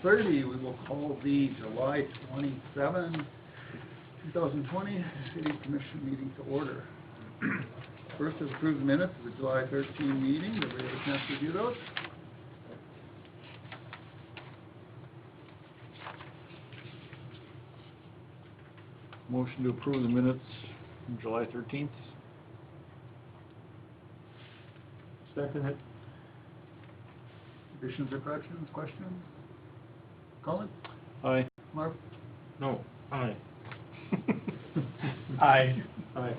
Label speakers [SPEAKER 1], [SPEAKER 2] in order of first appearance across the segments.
[SPEAKER 1] 6:30, we will call the July 27, 2020 City Commission meeting to order. First is approved minutes of the July 13 meeting. Everybody have a chance to review those?
[SPEAKER 2] Motion to approve the minutes from July 13th.
[SPEAKER 3] Second it.
[SPEAKER 1] Additions or corrections, questions? Colin?
[SPEAKER 2] Aye.
[SPEAKER 1] Marv?
[SPEAKER 3] No. Aye. Aye. Aye.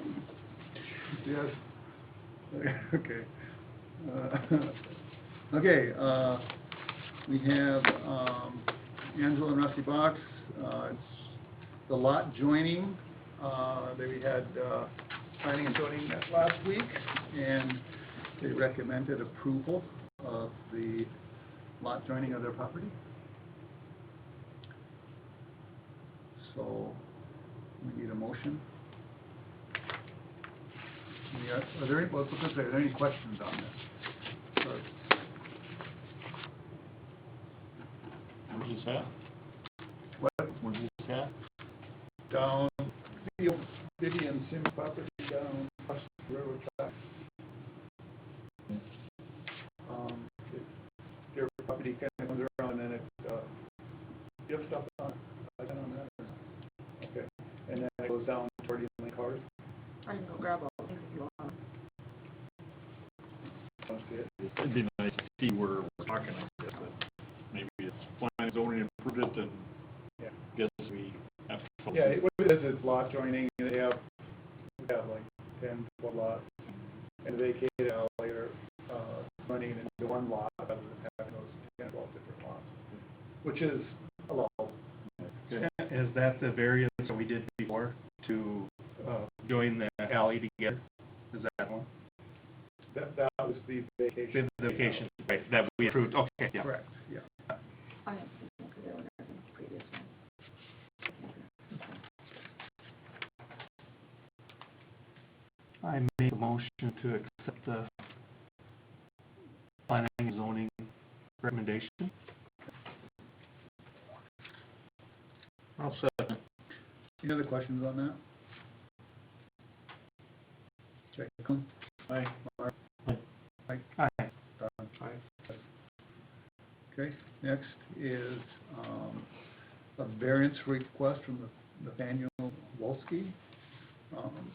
[SPEAKER 1] Yes. Okay. Okay, we have Angela and Rusty Box. It's the lot joining that we had planning and zoning met last week, and they recommended approval of the lot joining of their property. So we need a motion. Yeah, are there any, well, let's say, are there any questions on this? Or-
[SPEAKER 2] Where's this at?
[SPEAKER 1] What?
[SPEAKER 2] Where's this at?
[SPEAKER 1] Down, Vivian Sims property down across the railroad track. Their property kind of comes around and then it, you have stuff on, I don't know that. Okay, and then it goes down toward the lane cars.
[SPEAKER 4] I can go grab all things if you want.
[SPEAKER 1] Sounds good.
[SPEAKER 2] It'd be nice to see where we're talking, I guess, but maybe it's planning, zoning, improved it, and
[SPEAKER 1] Yeah.
[SPEAKER 2] guess we have to.
[SPEAKER 1] Yeah, what it is lot joining, and we have like 10, 12 lots, and vacated out later, running into one lot rather than having those 10, 12 different lots, which is allowable.
[SPEAKER 2] Okay.
[SPEAKER 3] Is that the variance that we did before to join the alley together? Is that one?
[SPEAKER 1] That was the vacation.
[SPEAKER 3] The vacation, right, that we approved, okay, yeah.
[SPEAKER 1] Correct, yeah.
[SPEAKER 4] I haven't seen it because they were in the previous one.
[SPEAKER 3] I make a motion to accept the planning and zoning recommendation.
[SPEAKER 2] I'll second.
[SPEAKER 1] Any other questions on that? Check.
[SPEAKER 2] Aye.
[SPEAKER 1] Mark?
[SPEAKER 3] Aye.
[SPEAKER 1] Mike?
[SPEAKER 3] Aye.
[SPEAKER 1] Don? Okay, next is a variance request from Nathaniel Wolski.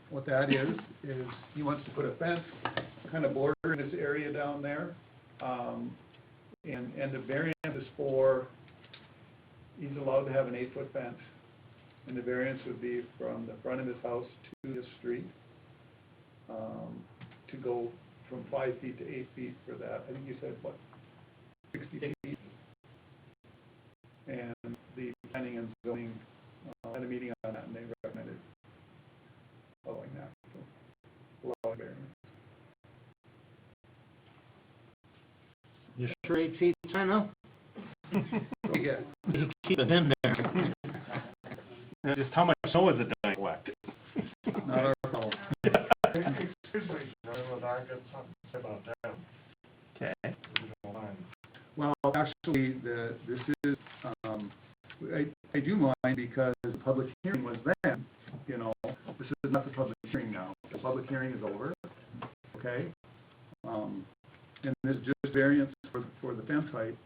[SPEAKER 1] What that is he wants to put a fence kind of bordering this area down there. And the variance is for, he's allowed to have an 8-foot fence. And the variance would be from the front of his house to the street, to go from 5 feet to 8 feet for that. I think you said, what, 60 feet? And the planning and zoning had a meeting on that, and they recommended following that, so allowing variance.
[SPEAKER 5] You sure 8 feet, I know.
[SPEAKER 1] What do you get?
[SPEAKER 5] You keep it in there.
[SPEAKER 3] And just how much snow is it that I collect?
[SPEAKER 1] Not our problem.
[SPEAKER 3] Okay.
[SPEAKER 1] Well, actually, this is, I do mind because the public hearing was then, you know, this is not the public hearing now. The public hearing is over, okay? And this is just variance for the fence height.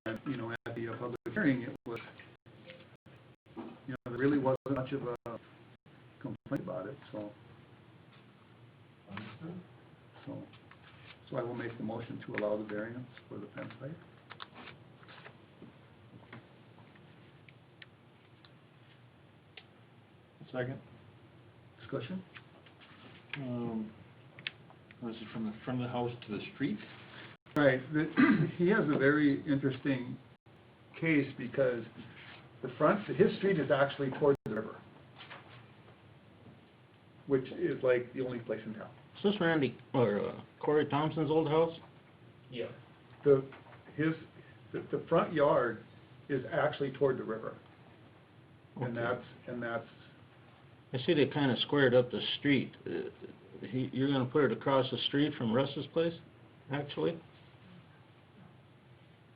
[SPEAKER 1] And, you know, at the public hearing, it was, you know, there really wasn't much of a complaint about it, so. So I will make the motion to allow the variance for the fence height.
[SPEAKER 2] Second.
[SPEAKER 1] Discussion?
[SPEAKER 2] Was it from the front of the house to the street?
[SPEAKER 1] Right, he has a very interesting case because his street is actually towards the river, which is like the only place in town.
[SPEAKER 5] Is this Randy, or Corey Thompson's old house?
[SPEAKER 1] Yeah. The front yard is actually toward the river. And
[SPEAKER 5] Okay.
[SPEAKER 1] that's,
[SPEAKER 5] I see they kind of squared up the street. You're gonna put it across the street from Russ's place, actually?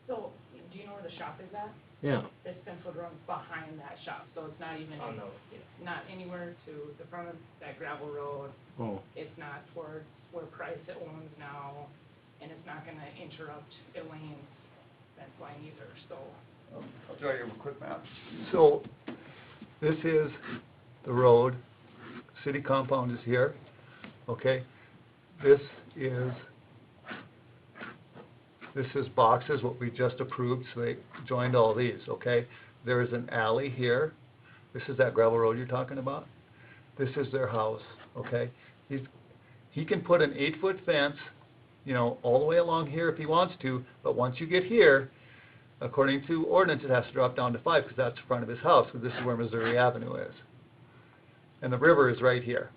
[SPEAKER 4] So, do you know where the
[SPEAKER 6] the shop is at.
[SPEAKER 5] Yeah,
[SPEAKER 6] This fence would run behind that shop, so it's not even, it's not anywhere to the front of that gravel road.
[SPEAKER 5] oh,
[SPEAKER 6] It's not towards where Price owns now, and it's not gonna interrupt Elaine's fence line either, so.
[SPEAKER 1] I'll draw you a quick map. So, this is the road, city compound is here, okay? This is boxes, what we just approved, so they joined all these, okay? There is an alley here, this is that gravel road you're talking about. This is their house, okay? He can put an 8-foot fence, you know, all the way along here if he wants to, but once you get here, according to ordinance, it has to drop down to 5, because that's the front of his house, because this is where Missouri Avenue is. And the river is right here.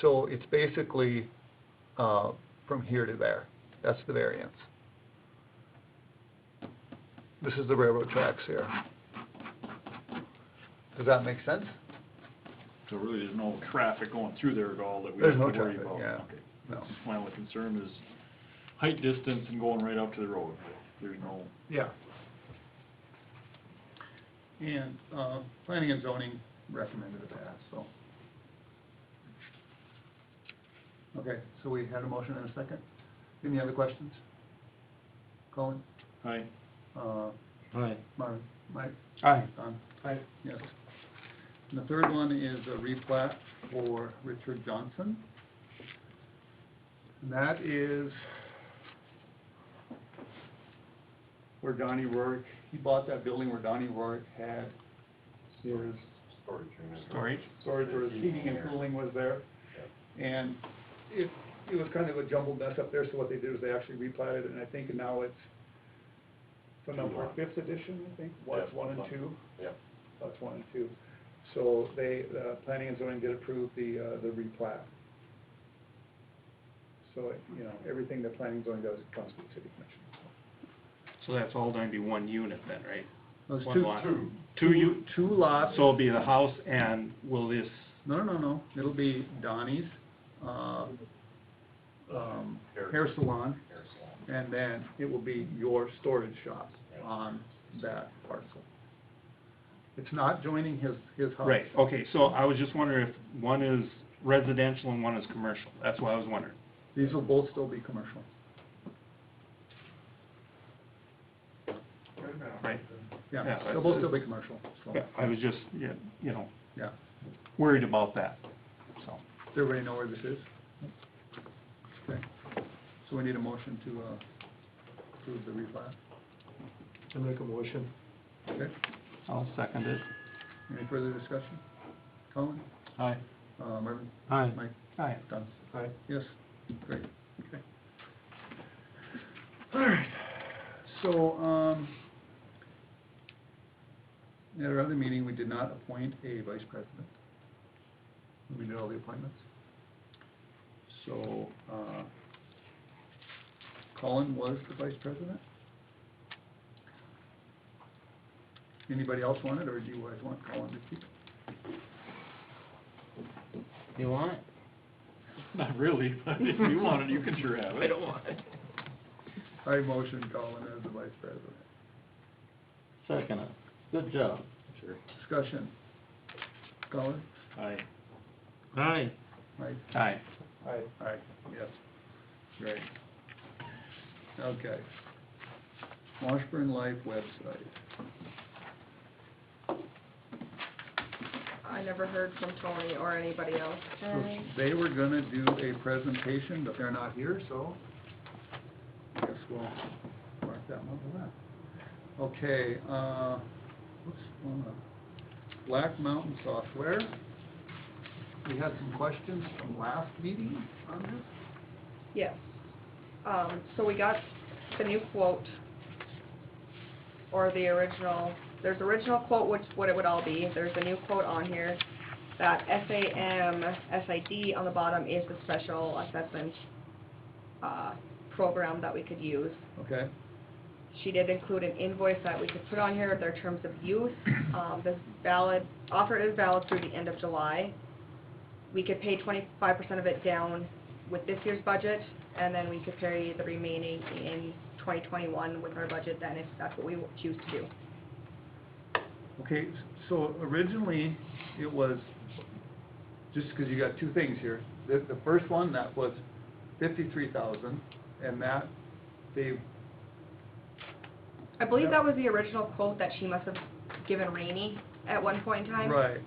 [SPEAKER 1] So it's basically, from here to there. That's the variance. This is the railroad tracks here. Does that make sense?
[SPEAKER 2] So really, there's no traffic going through there at all that we
[SPEAKER 1] There's
[SPEAKER 2] have
[SPEAKER 1] no
[SPEAKER 2] to worry
[SPEAKER 1] traffic,
[SPEAKER 2] about?
[SPEAKER 1] yeah.
[SPEAKER 2] Okay.
[SPEAKER 1] No.
[SPEAKER 2] My only concern is height, distance, and going right up to the road. There's no,
[SPEAKER 1] Yeah. And, planning and zoning recommended that, so. Okay, so we had a motion and a second. Any other questions? Colin?
[SPEAKER 2] height,
[SPEAKER 5] aye.
[SPEAKER 1] Marvin? Mike?
[SPEAKER 3] Aye.
[SPEAKER 1] Don? Aye. Yes. And the third one is a replat for Richard Johnson. And that is where Donnie Rourke, he bought that building where Donnie Rourke had his
[SPEAKER 3] Storage?
[SPEAKER 1] storage, where his heating and cooling was there. And it was kind of a jumbled mess up there, so what they did was they actually replatted it, and I think now it's, so now for 5th edition, I think, lots 1 and 2.
[SPEAKER 7] Yep.
[SPEAKER 1] Lots 1 and 2. So they, planning and zoning did approve the replat. So, you know, everything that planning and zoning does comes to the city commission.
[SPEAKER 3] So that's all going to be one unit then, right?
[SPEAKER 1] Those
[SPEAKER 3] One
[SPEAKER 1] two-
[SPEAKER 3] lot.
[SPEAKER 1] Two lots.
[SPEAKER 3] So it'll be the house, and will this,
[SPEAKER 1] No, it'll be Donnie's, hair salon, and then it will be your storage shop on that parcel. It's not joining his house.
[SPEAKER 3] right, okay, so I was just wondering if one is residential and one is commercial. That's what I was wondering.
[SPEAKER 1] These will both still be commercial.
[SPEAKER 3] Right?
[SPEAKER 1] Yeah,
[SPEAKER 3] Yeah,
[SPEAKER 1] they'll both still be commercial, so,
[SPEAKER 3] Yeah, I was just, you know,
[SPEAKER 1] yeah.
[SPEAKER 3] worried about that, so.
[SPEAKER 1] Does everybody know where this is? Okay, so we need a motion to, approve the replat.
[SPEAKER 7] I make a motion.
[SPEAKER 1] Okay,
[SPEAKER 3] I'll second it.
[SPEAKER 1] any further discussion? Colin?
[SPEAKER 3] Aye.
[SPEAKER 1] Marvin?
[SPEAKER 5] Aye.
[SPEAKER 1] Mike?
[SPEAKER 3] Aye.
[SPEAKER 1] Don?
[SPEAKER 7] Aye.
[SPEAKER 1] Yes, great, okay. All right, so, at our other meeting, we did not appoint a vice president. We did all the appointments. So, Colin was the vice president. Anybody else want it, or do you guys want Colin to keep it?
[SPEAKER 5] You want it?
[SPEAKER 2] not really, but if you want it, you can sure have it.
[SPEAKER 5] I don't want it.
[SPEAKER 1] I motion Colin as the vice president.
[SPEAKER 5] Second it. Good job.
[SPEAKER 2] Sure.
[SPEAKER 1] Discussion. Colin?
[SPEAKER 2] Aye.
[SPEAKER 5] Aye.
[SPEAKER 1] Mike?
[SPEAKER 3] Aye.
[SPEAKER 1] Aye, yes. Great. Okay. Washburn Life website.
[SPEAKER 4] I never heard from Tony or anybody else.
[SPEAKER 1] So they were gonna do a presentation, but they're not here, so I guess we'll mark that one for that. Okay, Black Mountain Software. We had some questions from last meeting on this.
[SPEAKER 4] Yes. So we got the new quote, or the original, there's original quote, which, what it would all be. There's a new quote on here. That SAM, SID on the bottom is the special assessment, program that we could use.
[SPEAKER 1] Okay,
[SPEAKER 4] She did include an invoice that we could put on here, their terms of use. This offer is valid through the end of July. We could pay 25% of it down with this year's budget, and then we could pay the remaining in 2021 with our budget then, if that's what we choose to do.
[SPEAKER 1] Okay, so originally, it was, just because you got two things here. The first one, that was 53,000, and that, they,
[SPEAKER 4] I believe that was the original quote that she must have given Rainey at one point in time.
[SPEAKER 1] right,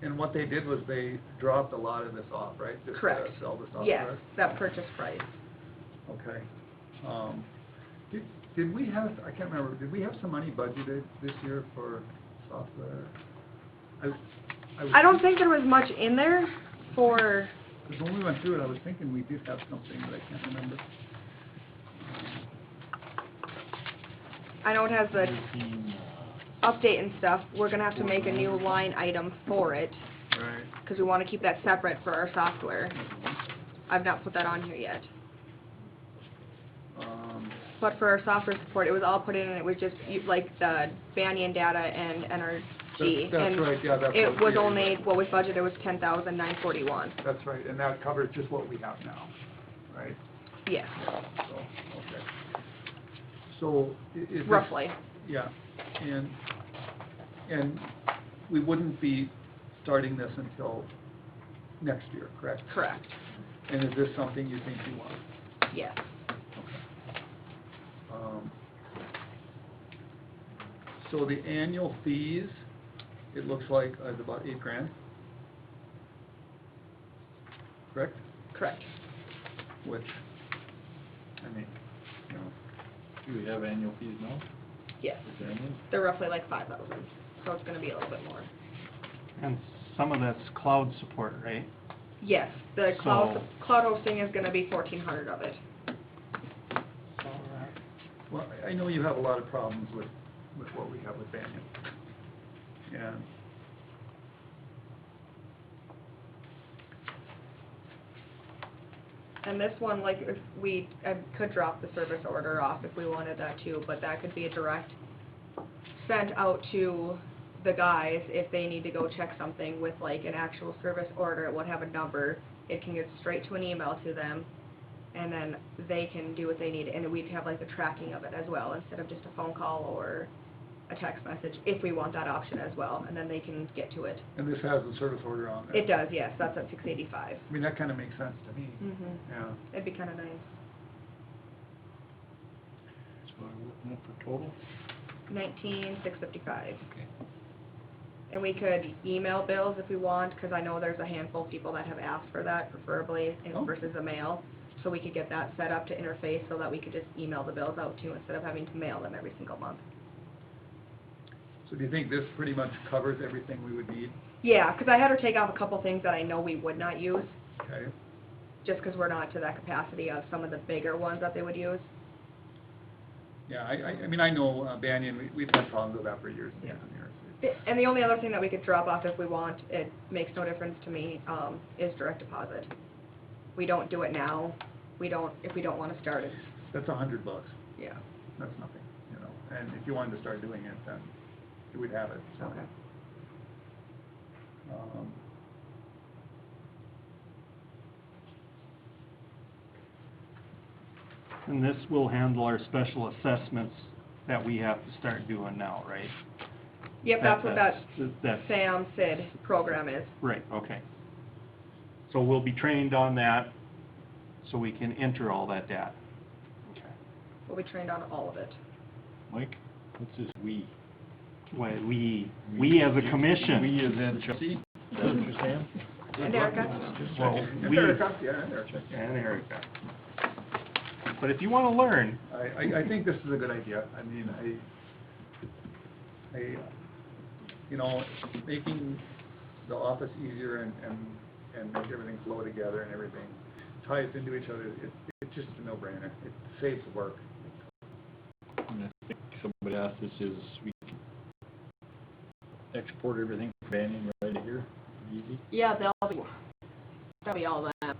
[SPEAKER 1] and what they did was they dropped a lot of this off, right? Just to
[SPEAKER 4] Correct.
[SPEAKER 1] sell this off,
[SPEAKER 4] Yes,
[SPEAKER 1] correct?
[SPEAKER 4] that purchase price.
[SPEAKER 1] Okay. Did we have, I can't remember, did we have some money budgeted this year for software?
[SPEAKER 4] I don't think there was much in there for,
[SPEAKER 1] Because when we went through it, I was thinking we did have something, but I can't remember.
[SPEAKER 4] I know it has the update and stuff. We're gonna have to make a new line item for it,
[SPEAKER 1] Right.
[SPEAKER 4] because we wanna keep that separate for our software. I've not put that on here yet. But for our software support, it was all put in, and it was just, like, the Banyan data and NRG.
[SPEAKER 1] That's right, yeah, that's
[SPEAKER 4] And
[SPEAKER 1] what
[SPEAKER 4] it was
[SPEAKER 1] we-
[SPEAKER 4] only, what was budgeted was 10,941.
[SPEAKER 1] That's right, and that covers just what we have now, right?
[SPEAKER 4] Yes,
[SPEAKER 1] So, okay. So, is this?
[SPEAKER 4] roughly.
[SPEAKER 1] Yeah, and we wouldn't be starting this until next year, correct?
[SPEAKER 4] Correct,
[SPEAKER 1] And is this something you think you want?
[SPEAKER 4] yes.
[SPEAKER 1] So the annual fees, it looks like is about $8,000, correct?
[SPEAKER 4] Correct.
[SPEAKER 1] Which, I mean, you know,
[SPEAKER 2] Do we have annual fees now?
[SPEAKER 4] Yes,
[SPEAKER 2] Is annual?
[SPEAKER 4] they're roughly like 5,000, so it's gonna be a little bit more.
[SPEAKER 3] And some of that's cloud support, right?
[SPEAKER 4] Yes, the cloud,
[SPEAKER 3] So-
[SPEAKER 4] cloud hosting is gonna be 1,400 of it.
[SPEAKER 1] well, I know you have a lot of problems with what we have with Banyan. And
[SPEAKER 4] And this one, like, if we, I could drop the service order off if we wanted that too, but that could be a direct sent out to the guys if they need to go check something with like an actual service order. It would have a number. It can get straight to an email to them, and then they can do what they need, and we'd have like the tracking of it as well, instead of just a phone call or a text message, if we want that option as well, and then they can get to it.
[SPEAKER 1] this has the service order on there.
[SPEAKER 4] It does, yes, that's at $685.
[SPEAKER 1] I mean, that kind of makes sense to me,
[SPEAKER 4] Mm-hmm.
[SPEAKER 1] yeah.
[SPEAKER 4] It'd be kinda nice.
[SPEAKER 2] So we're looking at for total?
[SPEAKER 4] 19,655.
[SPEAKER 2] Okay.
[SPEAKER 4] And we could email bills if we want, because I know there's a handful of people that have asked for that, preferably
[SPEAKER 1] Oh.
[SPEAKER 4] versus a mail. So we could get that set up to interface so that we could just email the bills out too, instead of having to mail them every single month.
[SPEAKER 1] So do you think this pretty much covers everything we would need?
[SPEAKER 4] Yeah, because I had her take off a couple things that I know we would not use,
[SPEAKER 1] Okay,
[SPEAKER 4] just because we're not to that capacity of some of the bigger ones that they would use.
[SPEAKER 1] yeah, I mean, I know Banyan, we've had problems with that for years and years and years.
[SPEAKER 4] And the only other thing that we could drop off if we want, it makes no difference to me, is direct deposit. We don't do it now. We don't, if we don't want to start it.
[SPEAKER 1] That's $100,
[SPEAKER 4] Yeah.
[SPEAKER 1] that's nothing, you know, and if you wanted to start doing it, then we'd have it, so.
[SPEAKER 4] Okay.
[SPEAKER 3] And this will handle our special assessments that we have to start doing now, right?
[SPEAKER 4] Yep, that's what that
[SPEAKER 3] That's,
[SPEAKER 4] Sam Sid program is.
[SPEAKER 3] right, okay. So we'll be trained on that, so we can enter all that data. Okay.
[SPEAKER 4] We'll be trained on all of it.
[SPEAKER 2] Mike, what's this "we"?
[SPEAKER 3] Well, we as a commission.
[SPEAKER 2] We as in Chelsea? Is that what you're saying?
[SPEAKER 4] And Erica?
[SPEAKER 3] Well,
[SPEAKER 1] And
[SPEAKER 3] we,
[SPEAKER 1] Erica, yeah, and Erica.
[SPEAKER 3] and Erica. But if you wanna learn,
[SPEAKER 1] I think this is a good idea. I mean, you know, making the office easier and make everything flow together and everything, tie us into each other, it's just a no-brainer. It saves work.
[SPEAKER 2] And I think somebody asked this, is we can export everything from Banyan right here, easy?
[SPEAKER 4] Yeah, that'll be all that.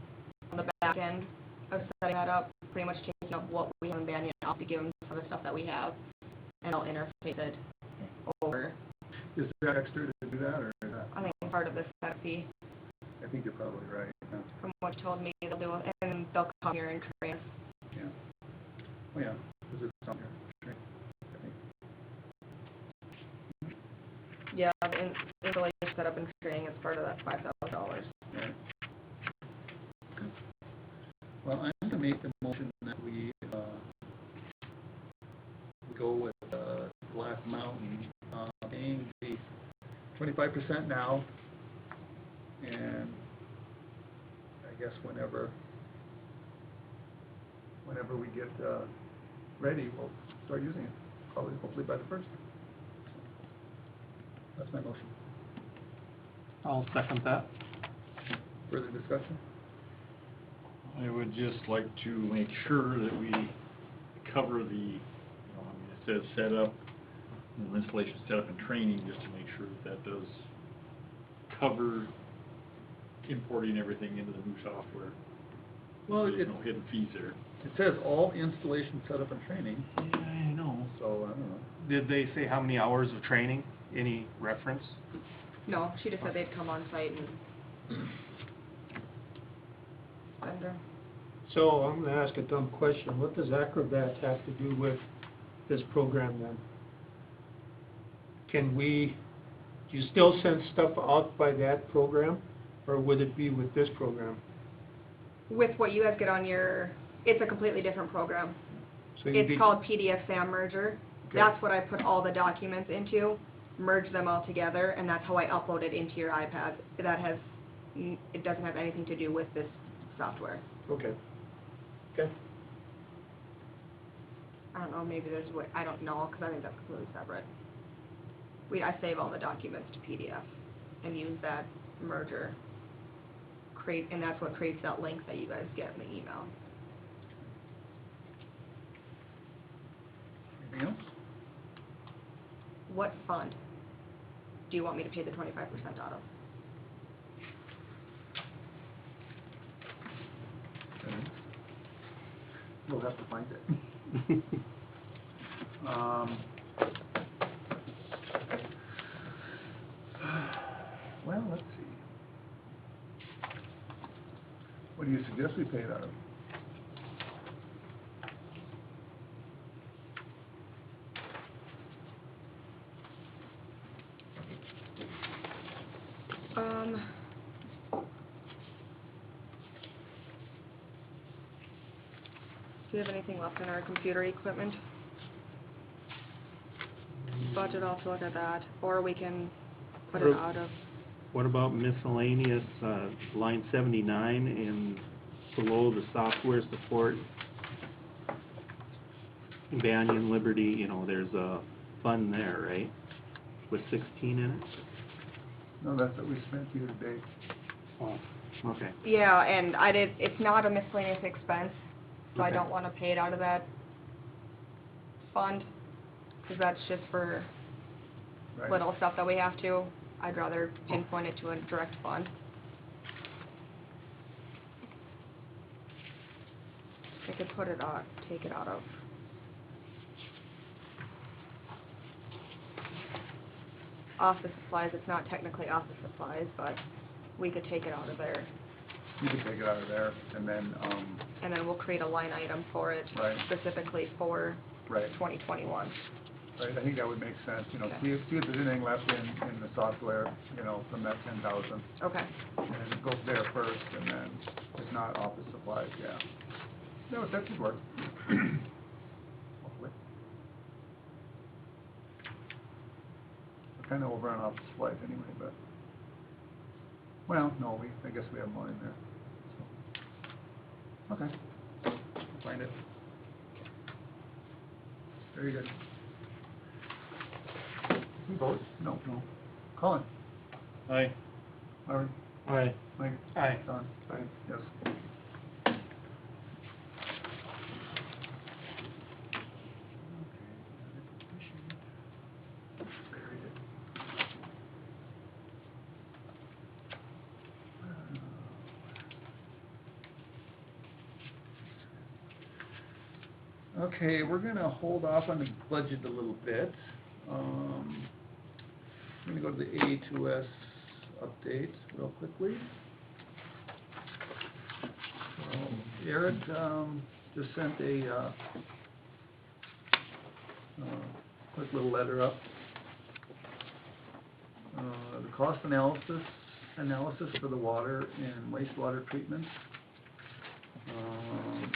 [SPEAKER 4] On the back end of setting that up, pretty much taking up what we have in Banyan, I'll be giving some of the stuff that we have, and I'll interface it over.
[SPEAKER 1] Is there extra to do that, or is that,
[SPEAKER 4] I think part of this set fee,
[SPEAKER 1] I think you're probably right, yeah.
[SPEAKER 4] from what you told me, they'll do it, and they'll come here and train us.
[SPEAKER 1] Yeah. Oh, yeah, because it's
[SPEAKER 4] Yeah, the installation, setup, and training is part of that $5,000.
[SPEAKER 1] Right. Okay. Well, I'm gonna make the motion that we go with, Black Mountain, paying the 25% now, and I guess whenever we get, ready, we'll start using it, probably, hopefully by the first. That's my motion.
[SPEAKER 3] I'll second that.
[SPEAKER 1] Further discussion?
[SPEAKER 2] I would just like to make sure that we cover the, it says setup, installation, setup, and training, just to make sure that does cover importing everything into the new software.
[SPEAKER 1] Well,
[SPEAKER 2] There's no hidden fees there.
[SPEAKER 1] It says all installation, setup, and training,
[SPEAKER 2] Yeah, I know.
[SPEAKER 1] so I don't know.
[SPEAKER 3] Did they say how many hours of training? Any reference?
[SPEAKER 4] No, she just said they'd come on site and spend her.
[SPEAKER 7] So I'm gonna ask a dumb question. What does Acrobat have to do with this program then? Do you still send stuff out by that program, or would it be with this program?
[SPEAKER 4] With what you guys get on your, it's a completely different program.
[SPEAKER 7] So you'd
[SPEAKER 4] It's
[SPEAKER 7] be-
[SPEAKER 4] called PDF SAM Merger.
[SPEAKER 7] Okay.
[SPEAKER 4] That's what I put all the documents into, merge them all together, and that's how I upload it into your iPad. That has, it doesn't have anything to do with this software.
[SPEAKER 7] Okay. Okay.
[SPEAKER 4] I don't know, maybe there's a way, I don't know, because I think that's completely separate. I save all the documents to PDF and use that merger, and that's what creates that link that you guys get in the email.
[SPEAKER 1] Anything else?
[SPEAKER 4] What fund do you want me to pay the 25% out of?
[SPEAKER 1] Okay. We'll have to find it. Well, let's see. What do you suggest we pay it out of?
[SPEAKER 4] Do you have anything left in our computer equipment budget? I'll have to look at that, or we can put it out of,
[SPEAKER 8] What about miscellaneous, line 79 and below the software support? Banyan, Liberty, there's a fund there, right? With 16 in it?
[SPEAKER 1] No, that's what we spent year to date.
[SPEAKER 8] Oh, okay.
[SPEAKER 4] yeah, and it's not a miscellaneous expense, so I
[SPEAKER 8] Okay.
[SPEAKER 4] don't want to pay it out of that fund, because that's just for
[SPEAKER 1] Right.
[SPEAKER 4] little stuff that we have to. I'd rather pinpoint it to a direct fund. I could put it on, take it out of. Office supplies, it's not technically office supplies, but we could take it out of there.
[SPEAKER 1] You can take it out of there, and then,
[SPEAKER 4] And then we'll create a line item for it
[SPEAKER 1] Right.
[SPEAKER 4] specifically for
[SPEAKER 1] right,
[SPEAKER 4] 2021.
[SPEAKER 1] right, I think that would make sense,
[SPEAKER 4] Okay.
[SPEAKER 1] see if there's anything left in the software, from that 10,000.
[SPEAKER 4] Okay.
[SPEAKER 1] And it goes there first, and then if not, office supplies, yeah. No, that should work. Hopefully. We're kinda over on office supplies anyway, but, well, no, I guess we have more in there, so. Okay, we'll find it. Very good. You vote? No. Colin?
[SPEAKER 2] Aye.
[SPEAKER 1] Larry?
[SPEAKER 3] Aye.
[SPEAKER 1] Mike?
[SPEAKER 3] Aye.
[SPEAKER 1] Don? Aye. Yes. Okay, we're gonna hold off on the budget a little bit. I'm gonna go to the A2S update real quickly. Eric, just sent a, quick little letter up. The cost analysis for the water and wastewater treatments.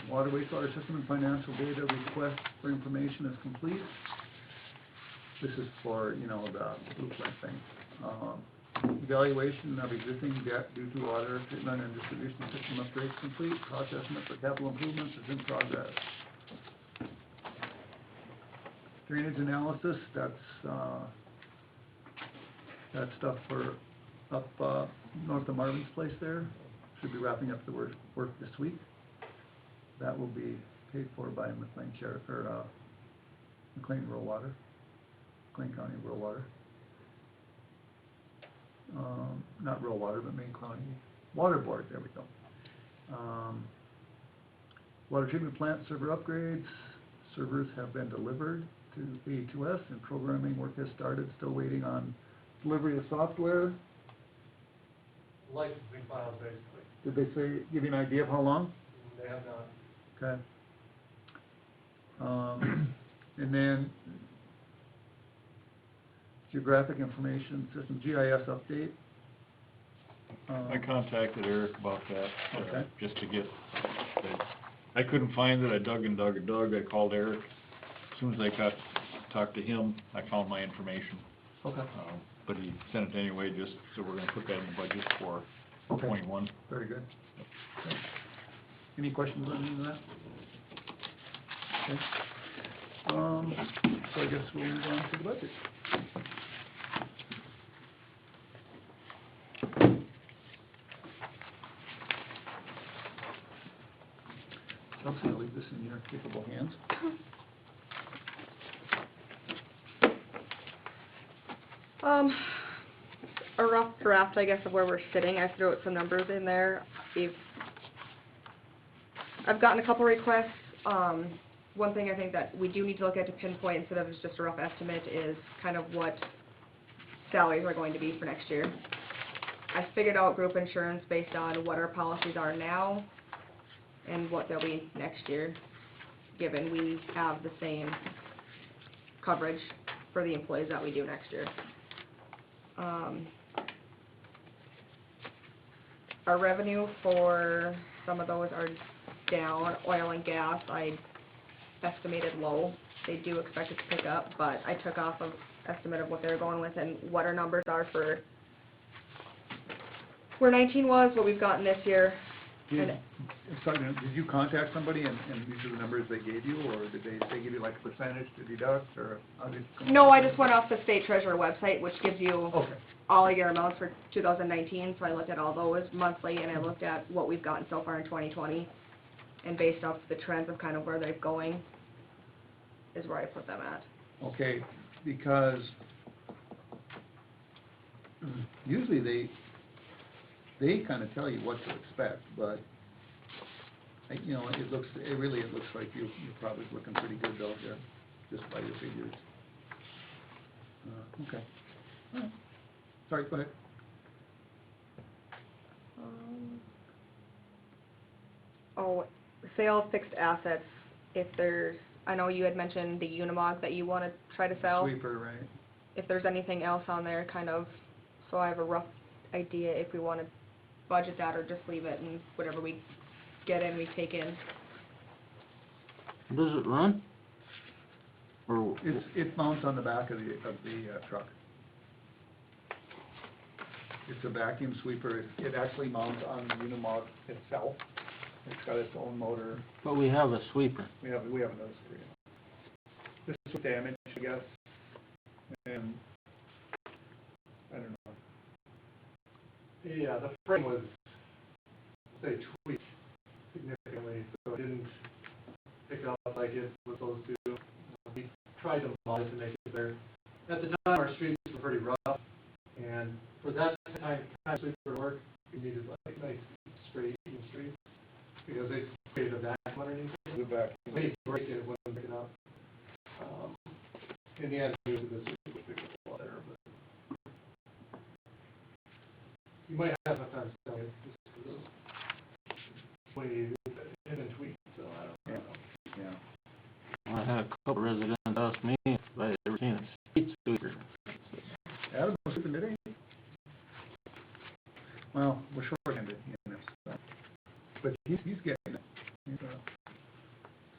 [SPEAKER 1] Water wastewater system and financial data request for information is complete. This is for, you know, the blueprint thing. Evaluation of existing debt due to water treatment and distribution system upgrades complete. Cost estimate for capital improvements is in progress. Drainage analysis, that's stuff for up, north of Marvin's place there. Should be wrapping up the work this week. That will be paid for by McLean Sheriff, or, McLean Rural Water, McLean County Rural Water. Not Rural Water, but Main County Water Board, there we go. Water treatment plant server upgrades, servers have been delivered to AE2S and programming work has started, still waiting on delivery of software.
[SPEAKER 9] Licensing files, basically.
[SPEAKER 1] Did they say, give you an idea of how long?
[SPEAKER 9] They have not.
[SPEAKER 1] Okay. And then geographic information system, GIS update.
[SPEAKER 2] I contacted Eric about that,
[SPEAKER 1] Okay.
[SPEAKER 2] just to get, I couldn't find it, I dug and dug and dug, I called Eric. As soon as I talked to him, I found my information.
[SPEAKER 1] Okay,
[SPEAKER 2] But he sent it anyway, just, so we're gonna put that in the budget for
[SPEAKER 1] Okay.
[SPEAKER 2] 21.
[SPEAKER 1] very good. Okay. Any questions on any of that? Okay. So I guess we'll move on to the budget. So I'm just gonna leave this in your capable hands.
[SPEAKER 4] A rough draft, I guess, of where we're sitting. I threw out some numbers in there. I've gotten a couple requests. One thing I think that we do need to look at to pinpoint instead of just a rough estimate is kind of what salaries are going to be for next year. I figured out group insurance based on what our policies are now and what they'll be next year, given we have the same coverage for the employees that we do next year. Our revenue for some of those are down. Oil and gas, I estimated low. They do expect it to pick up, but I took off of estimate of what they're going with and what our numbers are for where 19 was, what we've gotten this year.
[SPEAKER 1] Did you contact somebody and these are the numbers they gave you, or did they give you like a percentage to deduct, or how did it come
[SPEAKER 4] No,
[SPEAKER 1] up?
[SPEAKER 4] I just went off the state treasurer website, which gives you
[SPEAKER 1] Okay,
[SPEAKER 4] all year amounts for 2019, so I looked at all those monthly, and I looked at what we've gotten so far in 2020, and based off the trends of kind of where they're going, is where I put them at.
[SPEAKER 1] okay, because usually they kind of tell you what to expect, but, you know, it looks like you're probably looking pretty good though, there, just by your figures. Okay. All right. Sorry, go ahead.
[SPEAKER 4] Sale of fixed assets, if there's, I know you had mentioned the Unimog that you want to try to sell.
[SPEAKER 1] Sweeper, right?
[SPEAKER 4] If there's anything else on there, kind of, so I have a rough idea if we want to budget that or just leave it and whatever we get in, we take in.
[SPEAKER 5] Does it run? Or,
[SPEAKER 1] It mounts on the back of the truck. It's a vacuum sweeper. It actually mounts on the Unimog itself. It's got its own motor.
[SPEAKER 5] but we have a sweeper.
[SPEAKER 1] We have another screen. This was damaged, I guess, and I don't know.
[SPEAKER 9] Yeah, the frame was, say, tweaked significantly, so it didn't pick up like it was supposed to. We tried to modify it to make it better. At the time, our streets were pretty rough, and for that kind of sweeper to work, we needed like nice, straight, even streets, because it created a vacuum underneath it.
[SPEAKER 1] The vacuum.
[SPEAKER 9] When you break it, it wouldn't pick it up. In the end, we used this sweeper to pick it up better, but you might have enough time to sell it just for those 20 in and tweak, so I don't know.
[SPEAKER 1] Yeah.
[SPEAKER 5] I had a couple residents ask me if I ever seen a street sweeper.
[SPEAKER 1] Adam was sweeping today. well, we're short-handed, you know, so. But he's getting it. He's,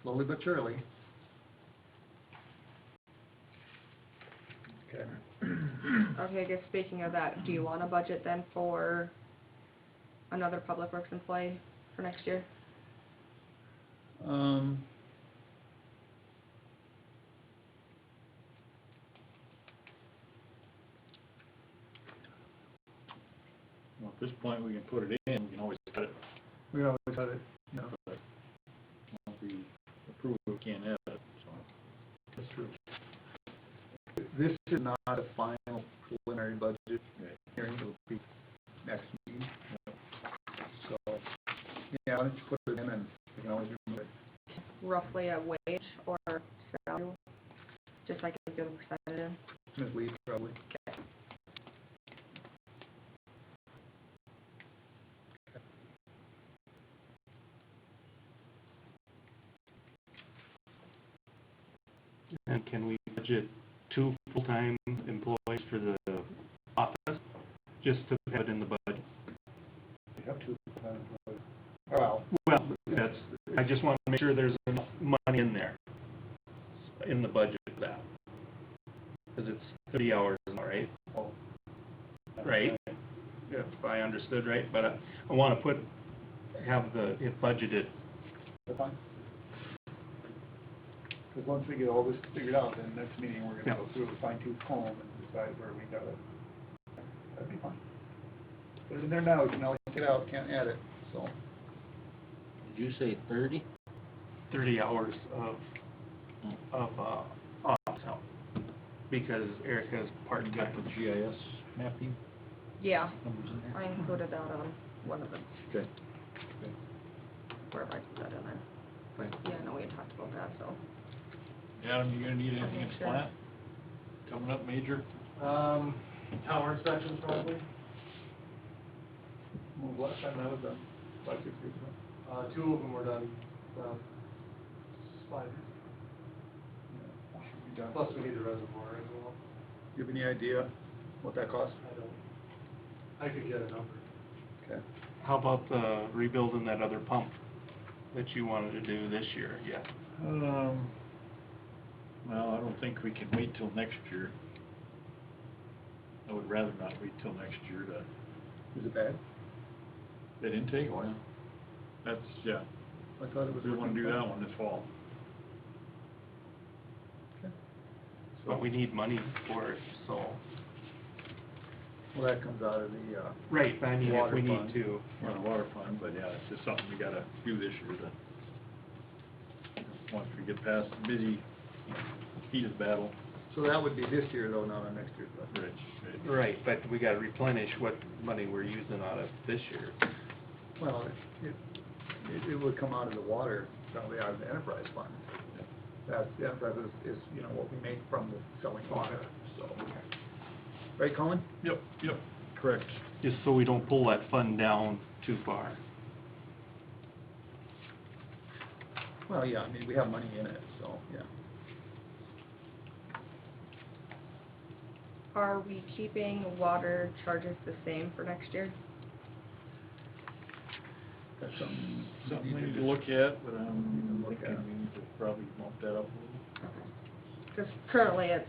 [SPEAKER 1] slowly but surely. Okay.
[SPEAKER 4] Okay, I guess speaking of that, do you want a budget then for another public works employee for next year?
[SPEAKER 2] Well, at this point, we can put it in, we can always cut it,
[SPEAKER 1] We always had it, you know,
[SPEAKER 2] but once we approve it, we can't add it, so.
[SPEAKER 1] that's true. This is not a final preliminary budget hearing, it'll be next meeting. So, yeah, why don't you put it in and we can always remove it.
[SPEAKER 4] Roughly a wage or salary, just like a good percentage.
[SPEAKER 1] Ms. Lee, probably.
[SPEAKER 8] And can we budget 2 full-time employees for the office, just to have it in the budget?
[SPEAKER 1] We have two employees. Well,
[SPEAKER 8] Well, that's, I just want to make sure there's enough money in there, in the budget for that. Because it's 30 hours, all right?
[SPEAKER 1] oh,
[SPEAKER 8] Right? If I understood right, but I want to have it budgeted.
[SPEAKER 1] that's fine. Because once we get all this figured out, then next meeting, we're
[SPEAKER 8] Yeah.
[SPEAKER 1] gonna go through a fine-tooth comb and decide where we got it. That'd be fine. Put it in there now, we can always take it out, can't add it, so.
[SPEAKER 5] Did you say 30?
[SPEAKER 8] 30 hours of office help, because Erica's
[SPEAKER 2] Got the
[SPEAKER 8] part-time.
[SPEAKER 2] GIS mapping
[SPEAKER 4] Yeah,
[SPEAKER 2] numbers in
[SPEAKER 4] I
[SPEAKER 2] there?
[SPEAKER 4] included that on one of them,
[SPEAKER 2] Okay.
[SPEAKER 4] wherever I put that in there. But, yeah, no, we had talked about that, so.
[SPEAKER 2] Adam, you gonna need anything in
[SPEAKER 4] Sure.
[SPEAKER 2] plant? Coming up major?
[SPEAKER 9] Tower inspections probably,
[SPEAKER 1] Well, last time that was done, 5, 6 years ago.
[SPEAKER 9] 2 of them were done, 5 years.
[SPEAKER 1] Yeah, should be done.
[SPEAKER 9] Plus we need the reservoir as well.
[SPEAKER 1] You have any idea what that costs?
[SPEAKER 9] I could get a number.
[SPEAKER 1] Okay.
[SPEAKER 8] How about rebuilding that other pump that you wanted to do this year? Yeah.
[SPEAKER 2] Well, I don't think we can wait till next year. I would rather not wait till next year to,
[SPEAKER 1] Is it bad?
[SPEAKER 2] that intake oil. That's, yeah,
[SPEAKER 1] I thought it was.
[SPEAKER 2] we wanna do
[SPEAKER 1] working
[SPEAKER 2] that
[SPEAKER 1] fine.
[SPEAKER 2] one this fall.
[SPEAKER 1] Okay.
[SPEAKER 8] But we need money for it, so.
[SPEAKER 1] Well, that comes out of the,
[SPEAKER 8] Right, I mean, if
[SPEAKER 1] Water
[SPEAKER 8] we need
[SPEAKER 1] fund.
[SPEAKER 8] to.
[SPEAKER 2] On the water fund, but yeah, it's just something we gotta do this year to, once we get past the busy heat of the battle.
[SPEAKER 1] so that would be this year though, not on next year's budget.
[SPEAKER 2] Rich,
[SPEAKER 8] Right, but we gotta replenish what money we're using out of this year.
[SPEAKER 1] Well, it would come out of the water, probably out of the enterprise fund. That's, the enterprise is, you know, what we make from the selling water, so. Right, Colin?
[SPEAKER 2] Yep, correct.
[SPEAKER 8] Just so we don't pull that fund down too far.
[SPEAKER 1] Well, yeah, I mean, we have money in it, so, yeah.
[SPEAKER 4] Are we keeping water charges the same for next year?
[SPEAKER 1] That's something.
[SPEAKER 2] Something we need to look at, but I'm
[SPEAKER 1] Need to look
[SPEAKER 2] thinking
[SPEAKER 1] at.
[SPEAKER 2] we need to probably bump that up a little.
[SPEAKER 4] Okay. Because currently it's,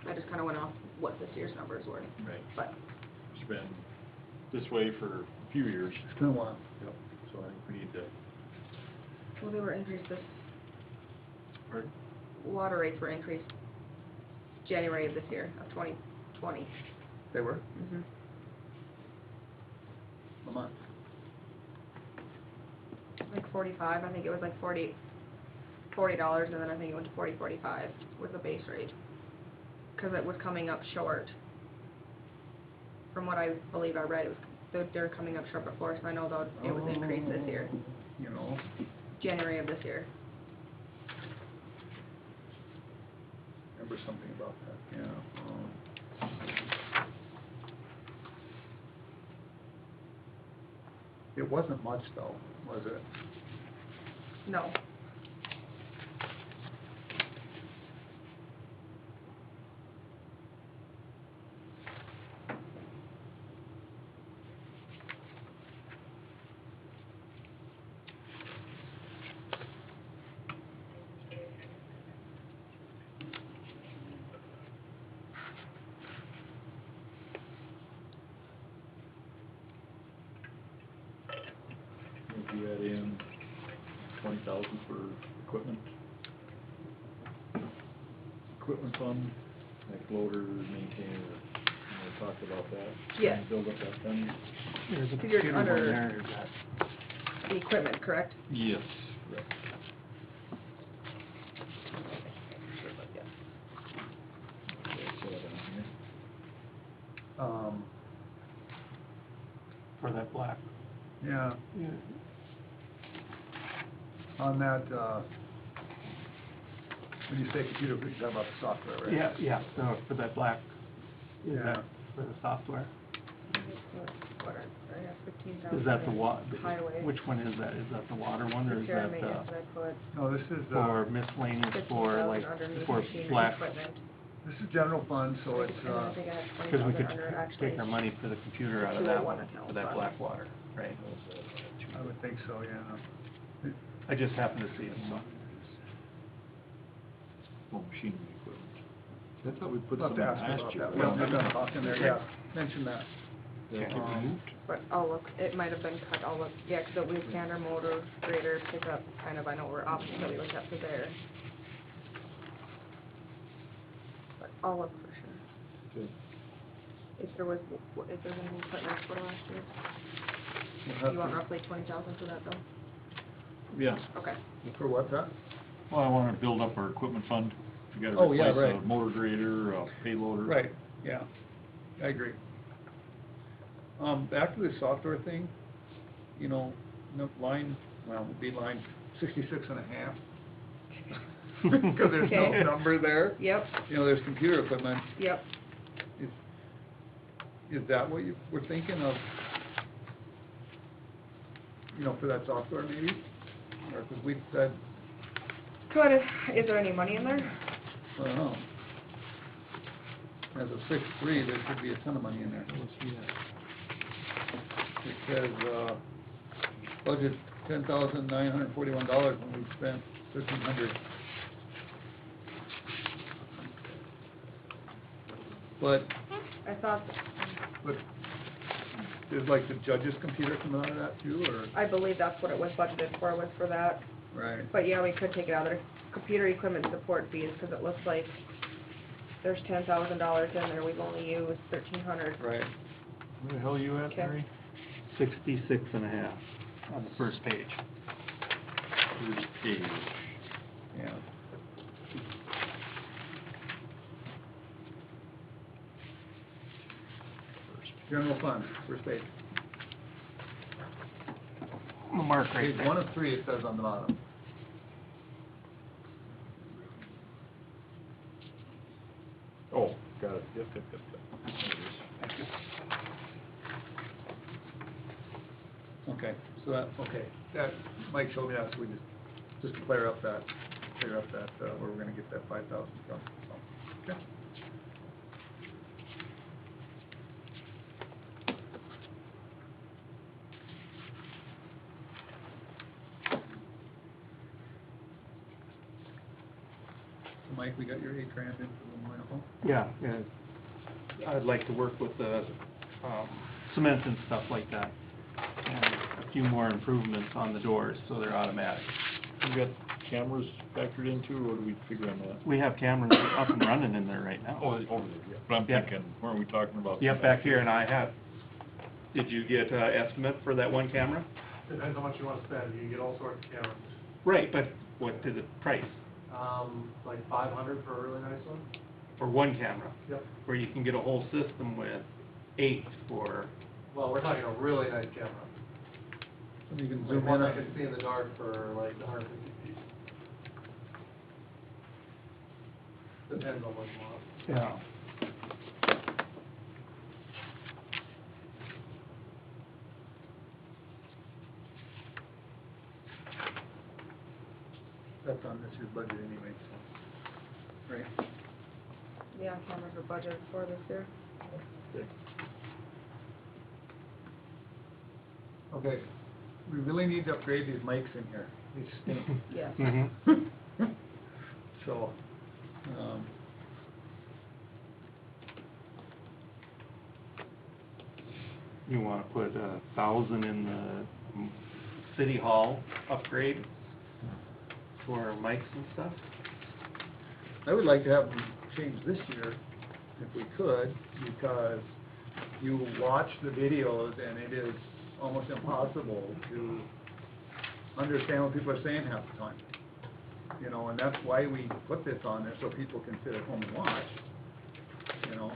[SPEAKER 4] I just kinda went off what this year's numbers were,
[SPEAKER 2] Right.
[SPEAKER 4] but,
[SPEAKER 2] It's been this way for a few years.
[SPEAKER 1] It's been a while.
[SPEAKER 2] Yep. So I think we need to,
[SPEAKER 4] well, they were increased this,
[SPEAKER 2] or,
[SPEAKER 4] water rates were increased January of this year, of 2020.
[SPEAKER 1] They were,
[SPEAKER 4] Mm-hmm.
[SPEAKER 1] a month.
[SPEAKER 4] Like 45, I think it was like $40, and then I think it went to 45 was the base rate. Because it was coming up short. From what I believe I read, it was, they're coming up short before, so I know that it was increased this year,
[SPEAKER 1] You know,
[SPEAKER 4] January of this year.
[SPEAKER 1] remember something about that, yeah. It wasn't much though, was it?
[SPEAKER 4] No.
[SPEAKER 2] you add in 20,000 for equipment. Equipment fund, like loader, maintainer, we talked about that.
[SPEAKER 4] Yes.
[SPEAKER 2] Build up that fund.
[SPEAKER 3] There's a
[SPEAKER 4] Because you're
[SPEAKER 3] computer one
[SPEAKER 4] under-
[SPEAKER 3] there, is that?
[SPEAKER 4] The equipment, correct?
[SPEAKER 2] Yes, correct.
[SPEAKER 4] Sure, but yes.
[SPEAKER 2] Okay, so that on here.
[SPEAKER 3] For that black.
[SPEAKER 1] Yeah,
[SPEAKER 3] Yeah.
[SPEAKER 1] on that, when you say computer, you're talking about the software, right?
[SPEAKER 3] Yeah, no, for that black, is
[SPEAKER 1] Yeah.
[SPEAKER 3] that for the software?
[SPEAKER 4] What, I have 15,000.
[SPEAKER 3] Is that the
[SPEAKER 4] Highway.
[SPEAKER 3] which one is that? Is that the water one, or is
[SPEAKER 4] Repair and
[SPEAKER 3] that,
[SPEAKER 4] maintenance, and I put
[SPEAKER 1] No, this is,
[SPEAKER 3] for miscellaneous, for
[SPEAKER 4] 15,000
[SPEAKER 3] like,
[SPEAKER 4] underneath
[SPEAKER 3] for
[SPEAKER 4] machinery
[SPEAKER 3] black?
[SPEAKER 4] equipment.
[SPEAKER 1] this is general fund, so it's,
[SPEAKER 4] And then I think I had
[SPEAKER 3] Because we
[SPEAKER 4] 20,000
[SPEAKER 3] could
[SPEAKER 4] under actually.
[SPEAKER 3] take our money for the computer out of
[SPEAKER 4] The
[SPEAKER 3] that
[SPEAKER 4] 201
[SPEAKER 3] one,
[SPEAKER 4] account
[SPEAKER 3] for that
[SPEAKER 4] fund.
[SPEAKER 3] black water, right?
[SPEAKER 1] I would think so, yeah.
[SPEAKER 3] I just happened to see it, so.
[SPEAKER 2] Well, machinery equipment. I thought we put
[SPEAKER 1] I'll
[SPEAKER 2] some
[SPEAKER 1] have to ask
[SPEAKER 2] last
[SPEAKER 1] about
[SPEAKER 2] year.
[SPEAKER 1] that. Well, maybe I'll talk in there, yeah, mention that.
[SPEAKER 2] That get
[SPEAKER 1] Okay.
[SPEAKER 2] removed?
[SPEAKER 4] But I'll look, it might have been cut, I'll look, yeah, 'cause the wheel scanner, motor, grader, pickup, kind of, I know we're options that we looked at for there. But I'll look for sure.
[SPEAKER 2] Okay.
[SPEAKER 4] If there was, if there's anything put next for last year.
[SPEAKER 1] We'll have
[SPEAKER 4] You want
[SPEAKER 1] to-
[SPEAKER 4] roughly 20,000 for that though?
[SPEAKER 2] Yeah.
[SPEAKER 4] Okay.
[SPEAKER 1] For what's that?
[SPEAKER 2] Well, I wanna build up our equipment fund. We gotta
[SPEAKER 1] Oh, yeah,
[SPEAKER 2] replace a
[SPEAKER 1] right.
[SPEAKER 2] motor grader, a payloader.
[SPEAKER 1] Right, yeah, I agree. Back to the software thing, you know, line, well, it'd be line 66 and a half. Because there's no
[SPEAKER 4] Okay.
[SPEAKER 1] number there.
[SPEAKER 4] Yep,
[SPEAKER 1] You know, there's computer equipment.
[SPEAKER 4] yep.
[SPEAKER 1] Is that what you were thinking of? You know, for that software maybe? Or, because we said,
[SPEAKER 4] Could, is there any money in there?
[SPEAKER 1] I don't know. As of 6/3, there should be a ton of money in there. It says, budget $10,941 and we spent $1,500. But,
[SPEAKER 4] I thought,
[SPEAKER 1] is like the judge's computer coming out of that too, or?
[SPEAKER 4] I believe that's what it was budgeted for, was for that.
[SPEAKER 1] Right.
[SPEAKER 4] But yeah, we could take it out of the computer equipment support fees, because it looks like there's $10,000 in there, we've only used 1,300.
[SPEAKER 1] Right.
[SPEAKER 2] Where the hell are you at,
[SPEAKER 4] Okay.
[SPEAKER 2] Mary?
[SPEAKER 3] 66 and a half on the first page.
[SPEAKER 2] First page.
[SPEAKER 1] Yeah. General fund, first page.
[SPEAKER 3] Mark right
[SPEAKER 1] Page
[SPEAKER 3] there.
[SPEAKER 1] 1 of 3, it says on the bottom.
[SPEAKER 2] Oh, got it, yep. There it is.
[SPEAKER 1] Okay, so that, okay, that, Mike showed me that, so we just to clear up that, where we're gonna get that 5,000 from, so, okay. So Mike, we got your $8,000 in for the municipal?
[SPEAKER 3] Yeah, I'd like to work with the, cement and stuff like that. And a few more improvements on the doors, so they're automatic.
[SPEAKER 2] You got cameras factored into, or do we figure on that?
[SPEAKER 3] We have cameras up and running in there right now.
[SPEAKER 2] Oh, over there, yeah. But I'm
[SPEAKER 3] Yeah.
[SPEAKER 2] thinking, weren't we talking about?
[SPEAKER 3] Yep, back here, and I have, did you get, estimate for that one camera?
[SPEAKER 9] Depends how much you wanna spend, you can get all sorts of cameras.
[SPEAKER 3] Right, but what did it price
[SPEAKER 9] Like 500 for a really nice one.
[SPEAKER 3] for one camera?
[SPEAKER 9] Yep.
[SPEAKER 3] Where you can get a whole system with 8 for,
[SPEAKER 9] Well, we're talking a really nice camera.
[SPEAKER 1] So you can
[SPEAKER 9] Like
[SPEAKER 1] zoom
[SPEAKER 9] one
[SPEAKER 1] in
[SPEAKER 9] I
[SPEAKER 1] on
[SPEAKER 9] can see in the dark for like 150 feet. Depends on what you want.
[SPEAKER 3] yeah.
[SPEAKER 1] That's on this year's budget anyway, so, right?
[SPEAKER 4] Yeah, cameras are budgeted for this year.
[SPEAKER 1] Okay, we really need to upgrade these mics in here, these stink.
[SPEAKER 4] Yes.
[SPEAKER 3] Mhm.
[SPEAKER 1] So,
[SPEAKER 3] You wanna put 1,000 in the city hall upgrade for mics and stuff.
[SPEAKER 1] I would like to have them changed this year, if we could, because you watch the videos and it is almost impossible to understand what people are saying half the time. You know, and that's why we put this on there, so people can sit at home and watch, you know,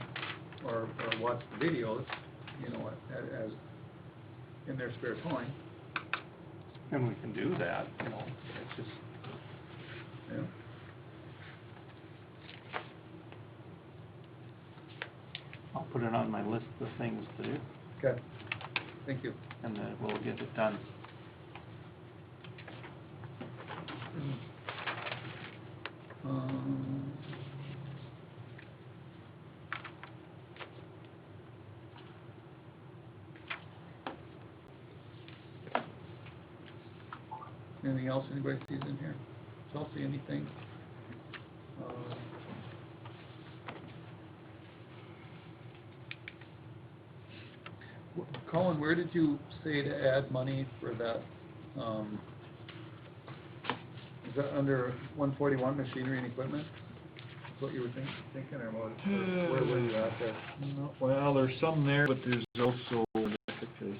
[SPEAKER 1] or watch the videos, you know, as in their spare time,
[SPEAKER 3] And we can do that, you know, it's just,
[SPEAKER 1] yeah.
[SPEAKER 3] I'll put it on my list of things to do,
[SPEAKER 1] Okay, thank you.
[SPEAKER 3] and then we'll get it done.
[SPEAKER 1] Um, Anything else anybody sees in here? Chelsea, anything? Colin, where did you say to add money for that, is that under 141, machinery and equipment? That's what you were thinking, or what, or where were you at there?
[SPEAKER 2] No, well, there's some there, but there's also,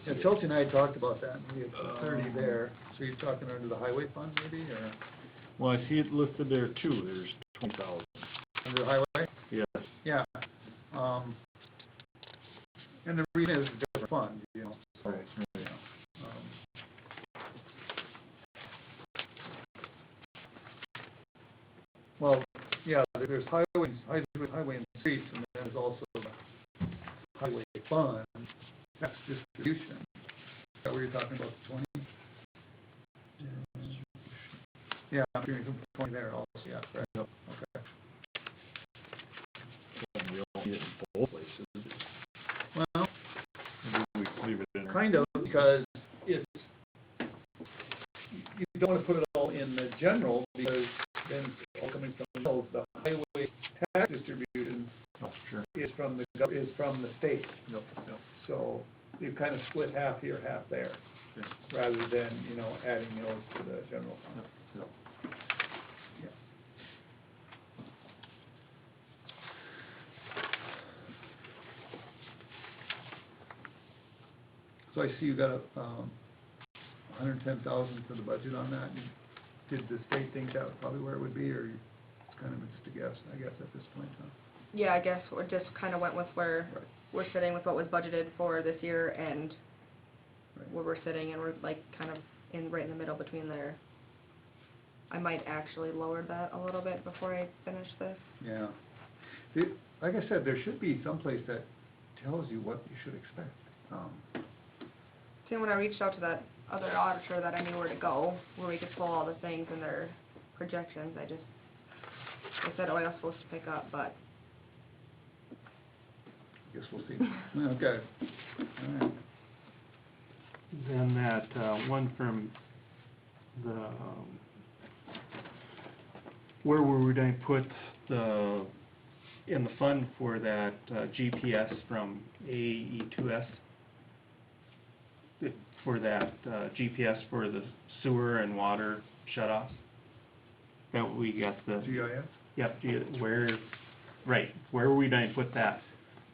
[SPEAKER 1] Yeah, Chelsea and I had talked about that, and we had 30 there, so you're talking under the highway fund maybe, or
[SPEAKER 2] well, I see it listed there too, there's 20,000.
[SPEAKER 1] under the highway?
[SPEAKER 2] Yes.
[SPEAKER 1] Yeah, and the reason is a different fund, you know.
[SPEAKER 2] Right,
[SPEAKER 1] Yeah,
[SPEAKER 2] right.
[SPEAKER 1] Well, yeah, there's highway and streets, and then there's also the highway fund, tax distribution. Is that what you're talking about, the 20? Yeah, I'm doing some 20 there also, yeah, right,
[SPEAKER 2] Yep.
[SPEAKER 1] okay.
[SPEAKER 2] And we all need it in both places.
[SPEAKER 1] Well,
[SPEAKER 2] Maybe we leave it in there.
[SPEAKER 1] kind of, because it's, you don't want to put it all in the general, because then it's all coming from the highway tax distribution
[SPEAKER 2] Oh, sure.
[SPEAKER 1] is from the state.
[SPEAKER 2] Yep, yep.
[SPEAKER 1] So you kind of split half here, half there,
[SPEAKER 2] Okay.
[SPEAKER 1] rather than, you know, adding those to the general fund.
[SPEAKER 2] Yep.
[SPEAKER 1] Yeah. So I see you got a, 110,000 for the budget on that. And did the state think that was probably where it would be, or you kind of just a guess, I guess, at this point, huh?
[SPEAKER 4] Yeah, I guess we just kind of went with where
[SPEAKER 1] Right.
[SPEAKER 4] we're sitting with what was budgeted for this year and
[SPEAKER 1] Right.
[SPEAKER 4] where we're sitting, and we're like kind of right in the middle between there. I might actually lower that a little bit before I finish this.
[SPEAKER 1] Yeah. Like I said, there should be someplace that tells you what you should expect.
[SPEAKER 4] See, when I reached out to that other auditor that I knew where to go, where we could pull all the things and their projections, they said oil's supposed to pick up, but
[SPEAKER 1] Guess we'll see. Okay. All right.
[SPEAKER 3] Then that, one from the, where were we gonna put in the fund for that, GPS from AE2S? For that, GPS for the sewer and water shut-offs? That we got the.
[SPEAKER 1] GIS?
[SPEAKER 3] Yep, where, right, where were we gonna put that?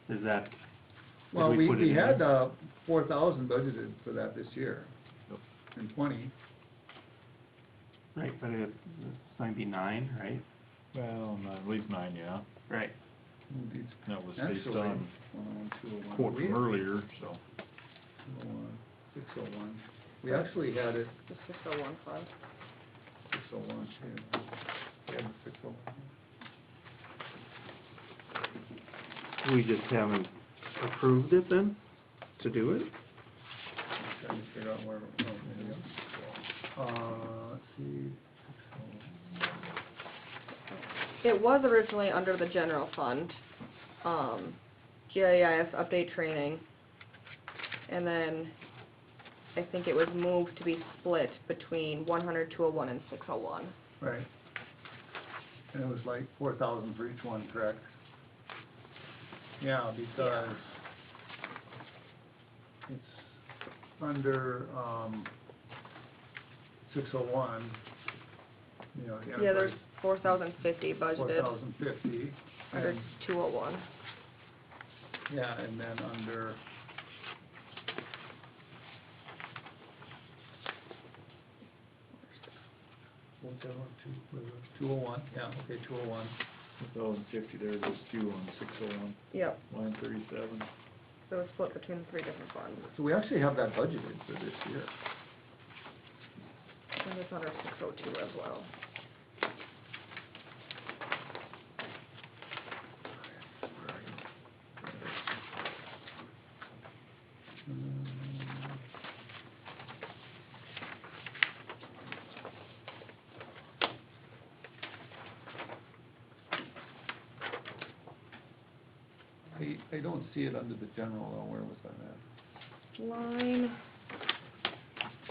[SPEAKER 3] Is that, did
[SPEAKER 1] Well,
[SPEAKER 3] we put it
[SPEAKER 1] we
[SPEAKER 3] in
[SPEAKER 1] had,
[SPEAKER 3] there?
[SPEAKER 1] 4,000 budgeted for that this year,
[SPEAKER 2] Yep.
[SPEAKER 1] in 20.
[SPEAKER 3] Right, but it's gonna be 9, right?
[SPEAKER 2] Well, at least 9, yeah.
[SPEAKER 3] Right.
[SPEAKER 2] That was based
[SPEAKER 1] Actually,
[SPEAKER 2] on
[SPEAKER 1] 201.
[SPEAKER 2] quote
[SPEAKER 1] We-
[SPEAKER 2] from earlier, so.
[SPEAKER 1] 201, 601. We actually had it,
[SPEAKER 4] the 601 fund.
[SPEAKER 1] 601, too. We had 601.
[SPEAKER 3] We just haven't approved it then, to do it?
[SPEAKER 1] I'm trying to figure out where, oh, there we go. Let's see. 601.
[SPEAKER 4] It was originally under the general fund, GIS update training, and then I think it was moved to be split between 100, 201, and 601.
[SPEAKER 1] Right. And it was like 4,000 for each one, correct? Yeah, because it's under, 601, you know, the
[SPEAKER 4] Yeah, there's
[SPEAKER 1] enterprise,
[SPEAKER 4] 4,050 budgeted
[SPEAKER 1] 4,050.
[SPEAKER 4] under
[SPEAKER 1] And,
[SPEAKER 4] 201.
[SPEAKER 1] yeah, and then under, what's that one, 201, yeah, okay, 201.
[SPEAKER 2] 1,050 there, there's two on 601,
[SPEAKER 4] Yep,
[SPEAKER 2] line 37.
[SPEAKER 4] so it's split between the three different funds.
[SPEAKER 1] So we actually have that budgeted for this year.
[SPEAKER 4] And it's under 602 as well.
[SPEAKER 1] I don't see it under the general, though, where was that at?
[SPEAKER 4] Line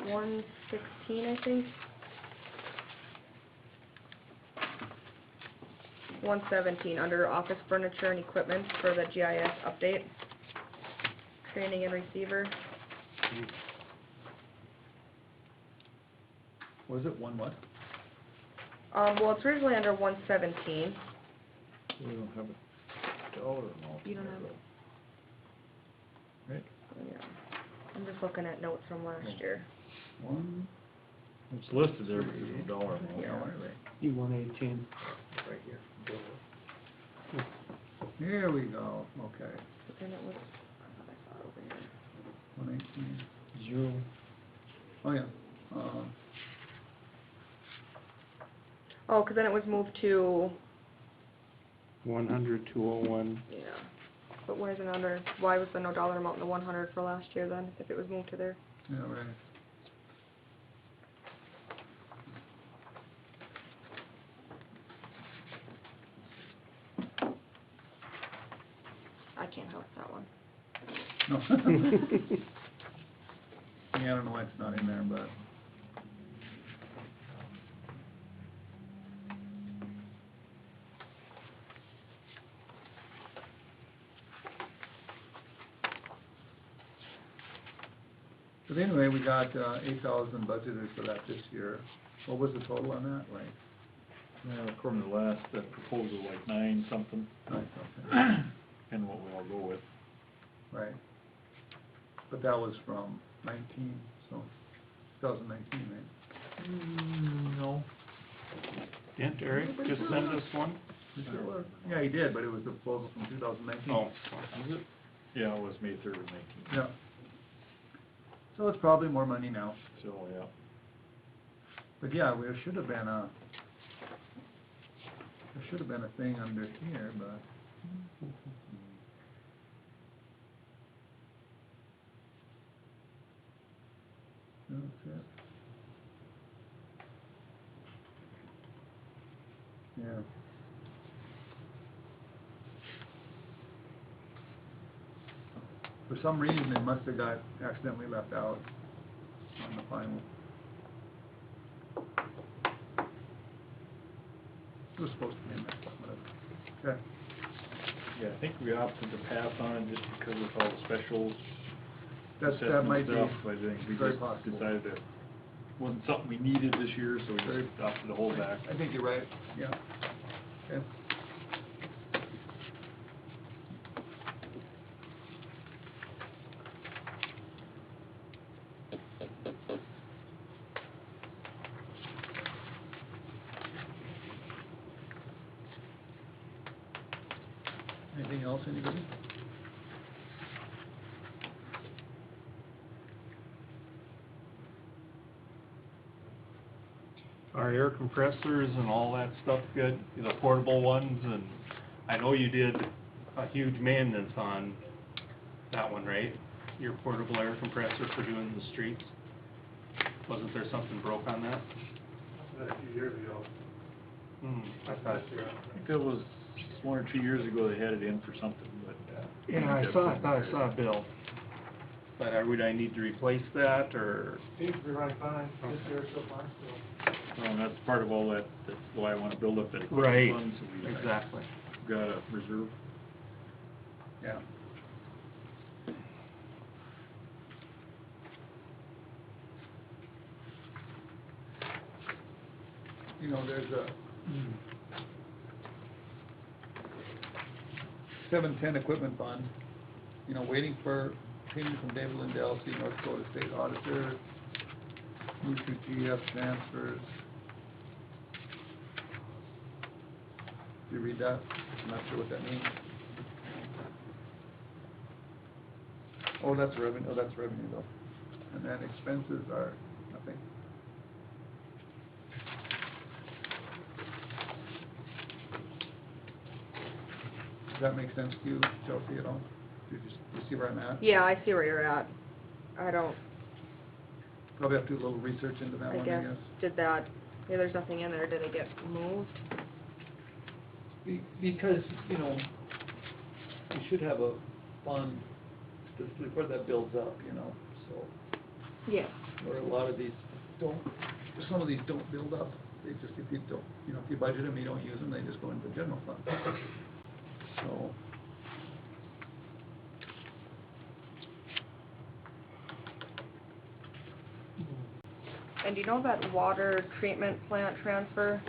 [SPEAKER 4] 116, I think. 117, under office furniture and equipment for the GIS update. Training and receiver.
[SPEAKER 1] Was it one what?
[SPEAKER 4] Well, it's originally under 117.
[SPEAKER 2] We don't have a dollar amount.
[SPEAKER 4] You don't have it?
[SPEAKER 2] Right?
[SPEAKER 4] Yeah. I'm just looking at notes from last year.
[SPEAKER 1] One,
[SPEAKER 2] It's listed there, but there's no dollar amount.
[SPEAKER 1] yeah, right,
[SPEAKER 7] E118.
[SPEAKER 1] right here. Here we go, okay,
[SPEAKER 4] But then it was, I thought I saw it over here.
[SPEAKER 1] 118,
[SPEAKER 2] Zero.
[SPEAKER 1] oh, yeah,
[SPEAKER 4] Oh, 'cause then it was moved to,
[SPEAKER 3] 100, 201.
[SPEAKER 4] yeah. But why isn't it under, why was there no dollar amount in the 100 for last year then, if it was moved to there?
[SPEAKER 1] yeah, right.
[SPEAKER 4] I can't help that one.
[SPEAKER 1] No. Yeah, I don't know why it's not in there, but. But anyway, we got, 8,000 budgeted for that this year. What was the total on that, like?
[SPEAKER 2] Yeah, according to the last, that proposal, like 9 something,
[SPEAKER 1] Nine something,
[SPEAKER 2] and what we all go with.
[SPEAKER 1] right? But that was from 19, so, 2019, right?
[SPEAKER 2] No.
[SPEAKER 8] Didn't Eric just send us one?
[SPEAKER 1] Yeah, he did, but it was the proposal from 2019.
[SPEAKER 8] Oh,
[SPEAKER 2] Was it? Yeah, it was May 3rd of 19.
[SPEAKER 1] Yeah. So it's probably more money now.
[SPEAKER 2] So, yeah.
[SPEAKER 1] But yeah, there should have been a thing under here, but. That's it. Yeah. For some reason, it must have got accidentally left out on the final. It was supposed to be in there, whatever. Okay.
[SPEAKER 2] Yeah, I think we opted to pass on it just because of all the specials.
[SPEAKER 1] That
[SPEAKER 2] assessment
[SPEAKER 1] might be
[SPEAKER 2] stuff, I think we
[SPEAKER 1] very
[SPEAKER 2] just
[SPEAKER 1] possible.
[SPEAKER 2] decided it wasn't something we needed this year, so we
[SPEAKER 1] Very-
[SPEAKER 2] just opted to hold back.
[SPEAKER 1] I think you're right, yeah. Okay. Anything else, anybody?
[SPEAKER 8] Are air compressors and all that stuff good, the portable ones, and I know you did a huge maintenance on that one, right? Your portable air compressor for doing the streets? Wasn't there something broke on that?
[SPEAKER 9] A few years ago.
[SPEAKER 8] I thought,
[SPEAKER 2] I think that was 1 or 2 years ago they had it in for something, but.
[SPEAKER 8] yeah, I thought I saw a bill. But would I need to replace that, or?
[SPEAKER 9] Seems to be running fine this year so far, so.
[SPEAKER 2] Well, that's part of all that, that's why I wanna build up that
[SPEAKER 8] Right,
[SPEAKER 2] equipment fund, so we
[SPEAKER 8] exactly.
[SPEAKER 2] got a reserve.
[SPEAKER 1] Yeah. you know, there's a 710 equipment fund, you know, waiting for payment from David Lindell, North Dakota State Auditor, move to GF transfers. Do you read that? I'm not sure what that means. Oh, that's revenue, though. And then expenses are nothing. Does that make sense to you, Chelsea, at all? Do you see where I'm at?
[SPEAKER 4] Yeah, I see where you're at. I don't,
[SPEAKER 1] Probably have to do a little research into that
[SPEAKER 4] I
[SPEAKER 1] one, I
[SPEAKER 4] guess,
[SPEAKER 1] guess.
[SPEAKER 4] did that, yeah, there's nothing in there, did it get moved?
[SPEAKER 1] Because, you know, you should have a fund before that builds up, you know, so,
[SPEAKER 4] Yeah.
[SPEAKER 1] where a lot of these don't, some of these don't build up. They just, if you don't, you know, if you budget them, you don't use them, they just go into the general fund. So,
[SPEAKER 4] And do you know that water treatment plant transfer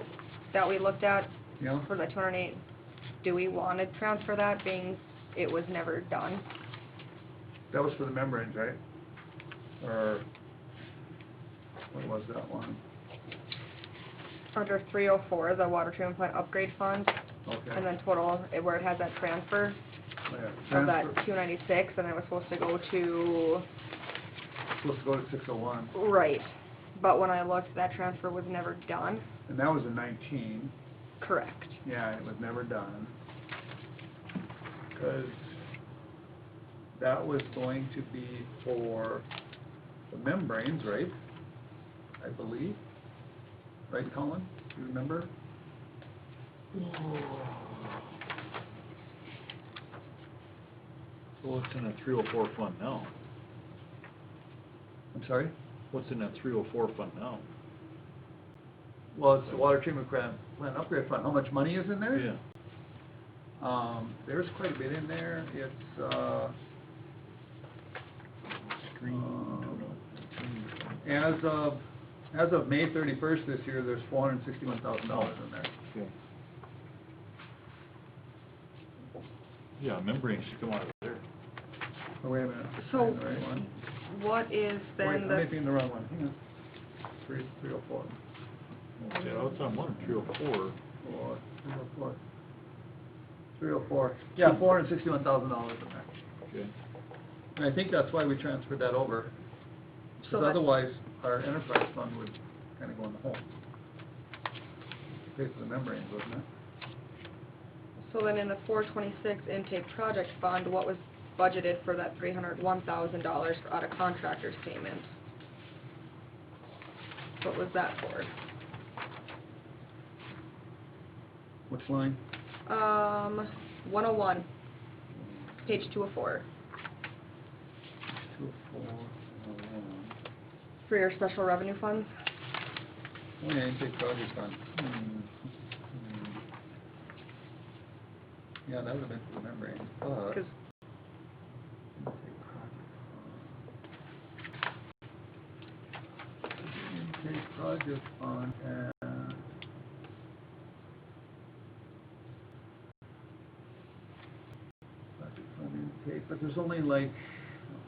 [SPEAKER 4] that we looked at
[SPEAKER 1] you know,
[SPEAKER 4] for the 208? Do we want to transfer that, being it was never done?
[SPEAKER 1] that was for the membranes, right? Or, what was that one?
[SPEAKER 4] Under 304, the water treatment plant upgrade fund,
[SPEAKER 1] Okay.
[SPEAKER 4] and then total, where it has that transfer
[SPEAKER 1] Oh, yeah.
[SPEAKER 4] of that
[SPEAKER 1] Transfer,
[SPEAKER 4] 296, and it was supposed to go to,
[SPEAKER 1] supposed to go to 601,
[SPEAKER 4] right. But when I looked, that transfer was never done.
[SPEAKER 1] and that was in 19.
[SPEAKER 4] Correct.
[SPEAKER 1] Yeah, it was never done. Because that was going to be for the membranes, right? I believe. Right, Colin? Do you remember?
[SPEAKER 2] So what's in a 304 fund now?
[SPEAKER 1] I'm sorry?
[SPEAKER 2] What's in that 304 fund now?
[SPEAKER 1] Well, it's the water treatment plant upgrade fund. How much money is in there?
[SPEAKER 2] Yeah.
[SPEAKER 1] There's quite a bit in there. It's, as of May 31st this year, there's $461,000 in there.
[SPEAKER 2] Okay. Yeah, membrane should come out of there.
[SPEAKER 1] Oh, wait a minute.
[SPEAKER 4] So-
[SPEAKER 1] Am I the right one?
[SPEAKER 4] What is
[SPEAKER 1] Wait,
[SPEAKER 4] then
[SPEAKER 1] I'm
[SPEAKER 4] the,
[SPEAKER 1] making the wrong one. Hang on. 304.
[SPEAKER 2] Yeah, I was on one, 304.
[SPEAKER 1] 304. 304. Yeah, $461,000 in there.
[SPEAKER 2] Okay.
[SPEAKER 1] And I think that's why we transferred that over.
[SPEAKER 4] So
[SPEAKER 1] Because
[SPEAKER 4] that-
[SPEAKER 1] otherwise, our enterprise fund would kind of go in the hole. Pay for the membranes, wasn't it?
[SPEAKER 4] so then in the 426 intake project fund, what was budgeted for that $301,000 out of contractor's payment? What was that for?
[SPEAKER 1] Which line?
[SPEAKER 4] 101, page 204,
[SPEAKER 1] 204.
[SPEAKER 4] for your special revenue funds.
[SPEAKER 1] Oh, yeah, intake project fund. Yeah, that would have been for the membrane, but.
[SPEAKER 4] 'Cause-
[SPEAKER 1] Intake project fund and. Project fund intake, but there's only like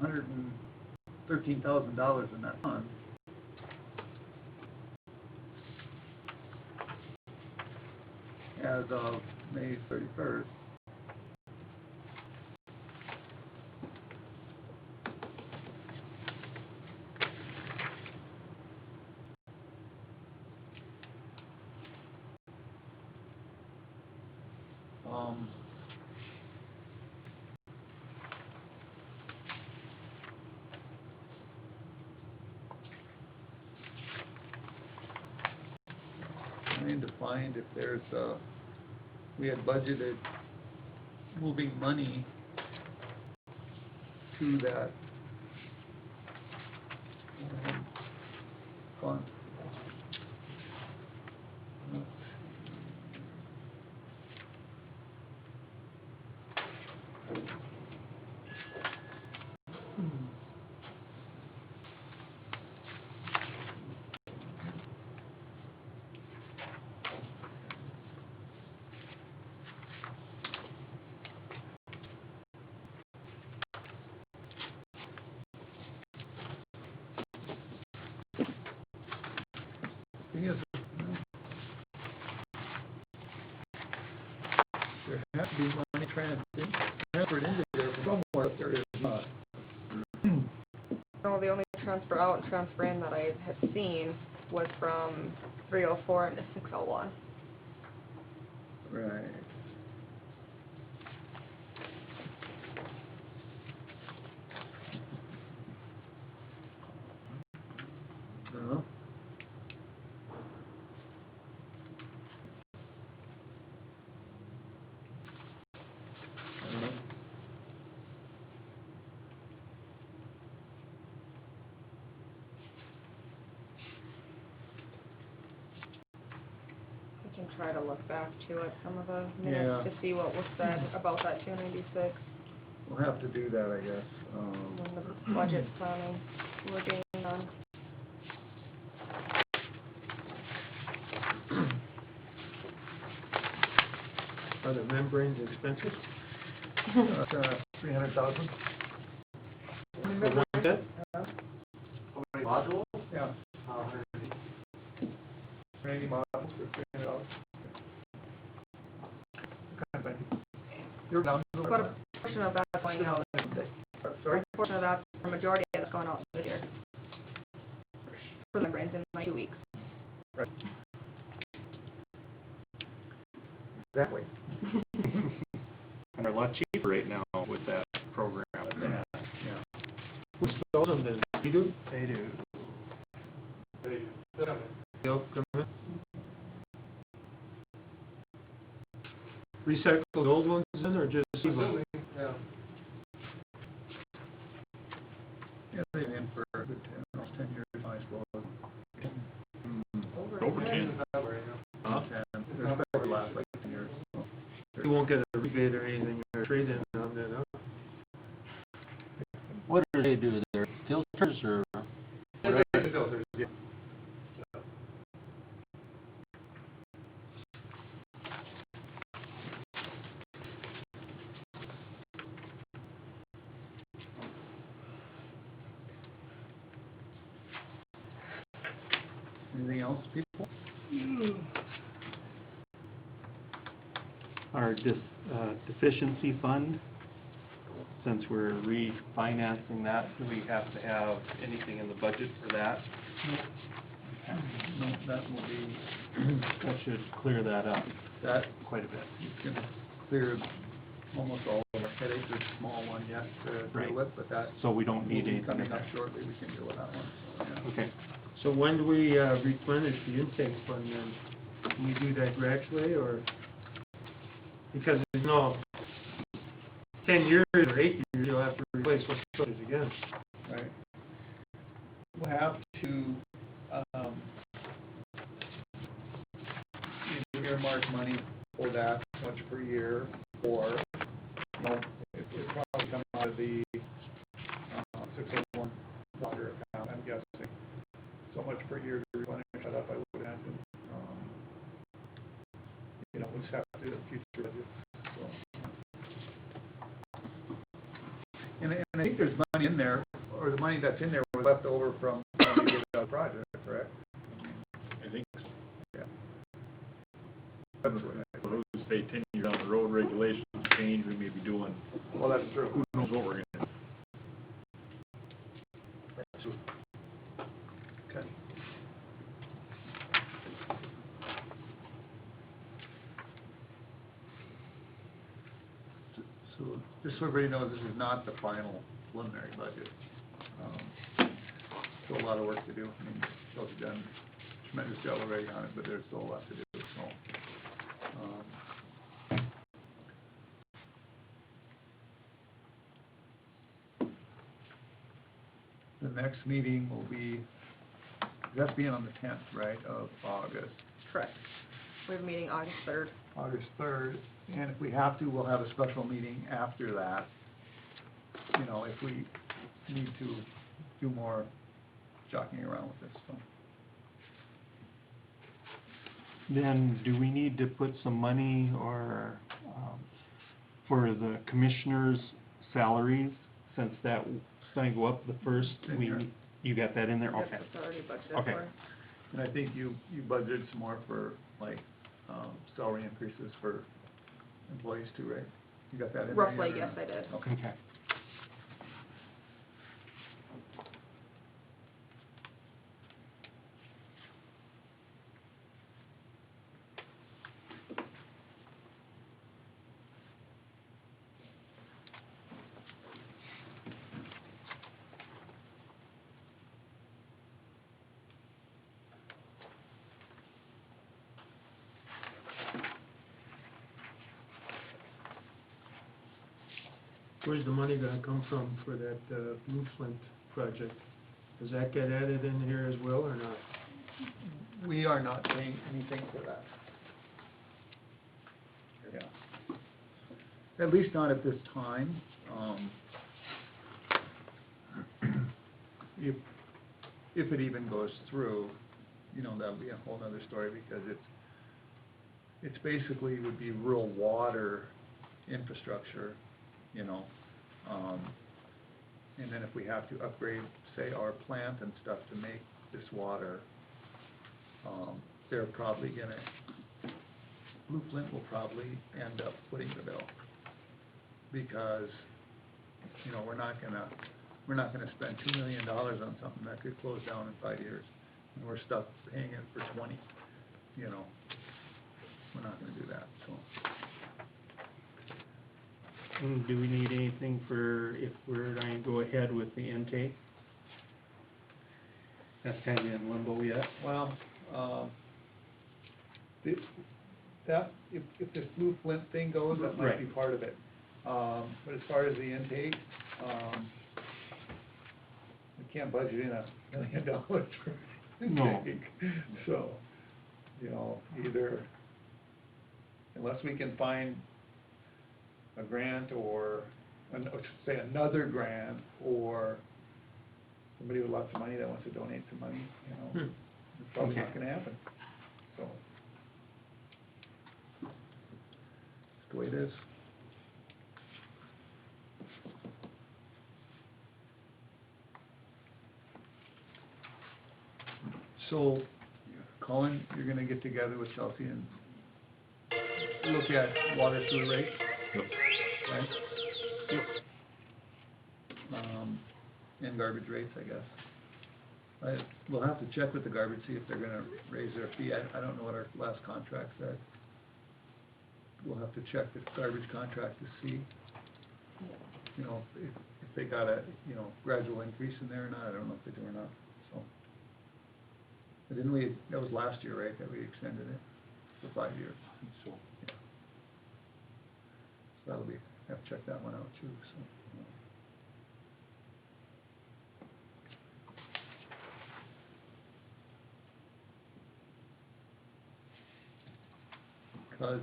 [SPEAKER 1] $113,000 in that fund. As of May 31st. Trying to find if there's, we had budgeted moving money to that fund. thing is, there has to be money transferred into there from somewhere if there is not.
[SPEAKER 4] No, the only transfer out and transfer in that I had seen was from 304 into 601.
[SPEAKER 1] Right. No. I don't know.
[SPEAKER 4] I can try to look back to it, some of the
[SPEAKER 1] Yeah.
[SPEAKER 4] minutes, to see what was said about that 296
[SPEAKER 1] We'll have to do that, I guess.
[SPEAKER 4] when the budget planning was being done.
[SPEAKER 7] Are the membranes expensive?
[SPEAKER 1] 300,000?
[SPEAKER 7] For one set?
[SPEAKER 9] How many modules?
[SPEAKER 1] Yeah,
[SPEAKER 9] 180.
[SPEAKER 1] 80 miles for $300. Kind of thing. You're down.
[SPEAKER 4] But a portion of that's going out,
[SPEAKER 1] Sorry?
[SPEAKER 4] a portion of that, the majority of it's going out this year. For the membranes in like 2 weeks.
[SPEAKER 1] Right. Exactly.
[SPEAKER 8] And they're a lot cheaper right now with that program.
[SPEAKER 1] Yeah, yeah.
[SPEAKER 7] Who sells them then? You do?
[SPEAKER 8] They do.
[SPEAKER 7] They'll come in? Recycle the old ones in or just leave them?
[SPEAKER 9] Yeah.
[SPEAKER 1] Yeah, they've been in for a good 10 years, I suppose.
[SPEAKER 2] Over 10.
[SPEAKER 1] Huh? And they're better last like 10 years. So.
[SPEAKER 7] You won't get a rebate or anything or trade-in on that, huh?
[SPEAKER 5] What do they do? They're filters or?
[SPEAKER 9] Filters, yeah.
[SPEAKER 1] Anything else, people?
[SPEAKER 8] Our deficiency fund, since we're refinancing that, do we have to have anything in the budget for that?
[SPEAKER 1] No, that will be,
[SPEAKER 8] That should clear that up
[SPEAKER 1] that
[SPEAKER 8] quite a bit.
[SPEAKER 1] can clear almost all of our headaches. There's a small one yet to
[SPEAKER 8] Right.
[SPEAKER 1] deal with, but that
[SPEAKER 8] So we don't
[SPEAKER 1] will
[SPEAKER 8] need
[SPEAKER 1] be
[SPEAKER 8] anything
[SPEAKER 1] coming
[SPEAKER 8] in
[SPEAKER 1] up
[SPEAKER 8] there.
[SPEAKER 1] shortly. We can deal with that one, so, yeah.
[SPEAKER 8] Okay.
[SPEAKER 7] So when do we replenish the intake fund then? Can we do that gradually or? Because, 10 years or 8 years, you'll have to replace what's filters again.
[SPEAKER 1] Right. We'll have to, either earmark money for that much per year, or, it would probably come out of the, 601 water account, I'm guessing. So much per year to replenish that up, I would imagine. We'll just have to do the future budget, so. And I think there's money in there, or the money that's in there was left over from the project, correct?
[SPEAKER 2] I think so.
[SPEAKER 1] Yeah. That's what
[SPEAKER 2] But who's to say 10 years down the road, regulations change, we may be doing,
[SPEAKER 1] Well, that's true.
[SPEAKER 2] who knows what we're gonna do.
[SPEAKER 1] Okay. So, just so everybody knows, this is not the final preliminary budget. Still a lot of work to do. I mean, Chelsea's done a tremendous job already on it, but there's still a lot to do, so. The next meeting will be, that's being on the 10th, right, of August.
[SPEAKER 4] Correct. We have a meeting August 3rd.
[SPEAKER 1] August 3rd, and if we have to, we'll have a special meeting after that. If we need to do more jockeying around with this, so.
[SPEAKER 8] Then, do we need to put some money or, for the commissioners' salaries, since that's gonna go up the first,
[SPEAKER 1] In there.
[SPEAKER 8] you got that in there?
[SPEAKER 4] Yep,
[SPEAKER 8] Okay.
[SPEAKER 4] it's already budgeted
[SPEAKER 8] Okay.
[SPEAKER 4] for.
[SPEAKER 1] And I think you budgeted some more for, like, salary increases for employees too, right? You got that in there?
[SPEAKER 4] Roughly,
[SPEAKER 1] yet, or
[SPEAKER 4] yes,
[SPEAKER 1] not?
[SPEAKER 4] I did.
[SPEAKER 1] Okay.
[SPEAKER 3] Okay.
[SPEAKER 7] Where's the money gonna come from for that, Blue Flint project? Does that get added in here as well, or not?
[SPEAKER 1] We are not paying anything for that. Yeah. At least not at this time. If it even goes through, you know, that'll be a whole nother story, because it's basically would be rural water infrastructure, you know. And then if we have to upgrade, say, our plant and stuff to make this water, they're probably gonna, Blue Flint will probably end up footing the bill. Because, you know, we're not gonna spend $2 million on something that could close down in 5 years, and we're stuck paying it for 20, you know. We're not gonna do that, so.
[SPEAKER 3] And do we need anything for, if we're going to go ahead with the intake? That's kind of in limbo yet.
[SPEAKER 1] Well, if this Blue Flint thing goes, that might be
[SPEAKER 3] Right.
[SPEAKER 1] part of it. But as far as the intake, we can't budget in $1 million for
[SPEAKER 3] No.
[SPEAKER 1] intake. So, you know, either, unless we can find a grant or, I should say, another grant, or somebody with lots of money that wants to donate some money, you know, it's probably not
[SPEAKER 3] Okay.
[SPEAKER 1] gonna happen, so. It's the way it is. So, Colin, you're gonna get together with Chelsea and look at water sewer rates?
[SPEAKER 2] Yep.
[SPEAKER 1] Right?
[SPEAKER 3] Yep.
[SPEAKER 1] And garbage rates, I guess. We'll have to check with the garbage, see if they're gonna raise their fee. I don't know what our last contract said. We'll have to check the garbage contract to see, you know, if they got a, you know, gradual increase in there or not. I don't know if they do or not, so. But didn't we, that was last year, right, that we extended it for 5 years? So, yeah. So that'll be, have to check that one out too, so. Because,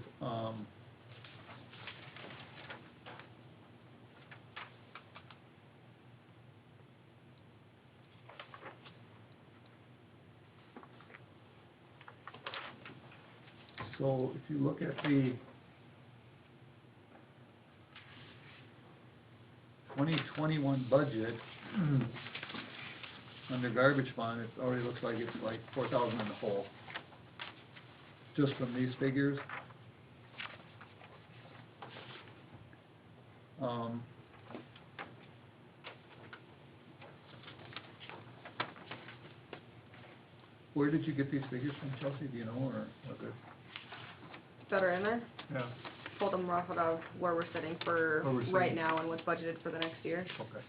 [SPEAKER 1] so if you look at the 2021 budget, under garbage fund, it already looks like it's like 4,000 in the hole. Just from these figures. Where did you get these figures from, Chelsea, do you know, or was it?
[SPEAKER 4] That are in there,
[SPEAKER 1] Yeah.
[SPEAKER 4] pulled them off of where we're sitting for
[SPEAKER 1] Where we're sitting.
[SPEAKER 4] right now and what's budgeted for the next year.
[SPEAKER 1] Okay,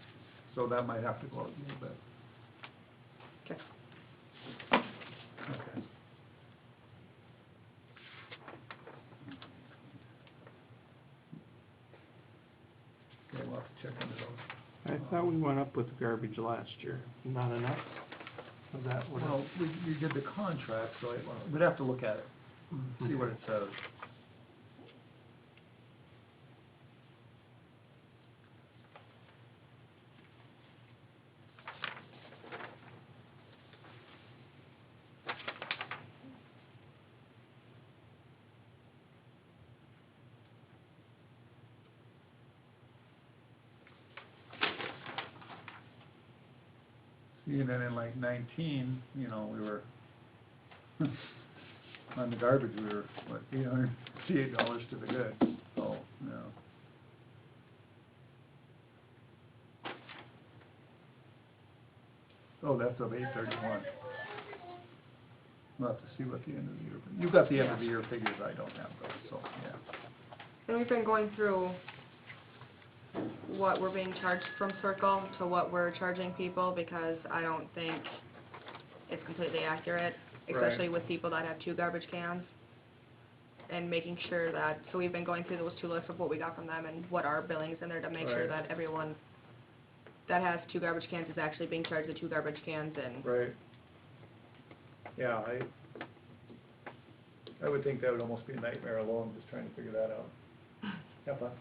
[SPEAKER 1] so that might have to go out a little bit.
[SPEAKER 4] Okay.
[SPEAKER 1] Okay. Okay, we'll have to check into those.
[SPEAKER 3] I thought we went up with garbage last year. Not enough? Was that what?
[SPEAKER 1] Well, we did the contract, so we'd have to look at it, see what it says. See, and then in like 19, you know, we were On the garbage, we were, what, $858 to the good, so, yeah. Oh, that's of 8/31. We'll have to see what the end of the year, you've got the end of the year figures, I don't have those, so, yeah.
[SPEAKER 4] And we've been going through what we're being charged from Circle to what we're charging people, because I don't think it's completely accurate, especially with people that have 2 garbage cans. And making sure that, so we've been going through those 2 lists of what we got from them and what our billing's in there to make sure
[SPEAKER 1] Right.
[SPEAKER 4] that everyone that has 2 garbage cans is actually being charged the 2 garbage cans, and
[SPEAKER 1] Right. Yeah, I would think that would almost be a nightmare alone, just trying to figure that out. Have fun.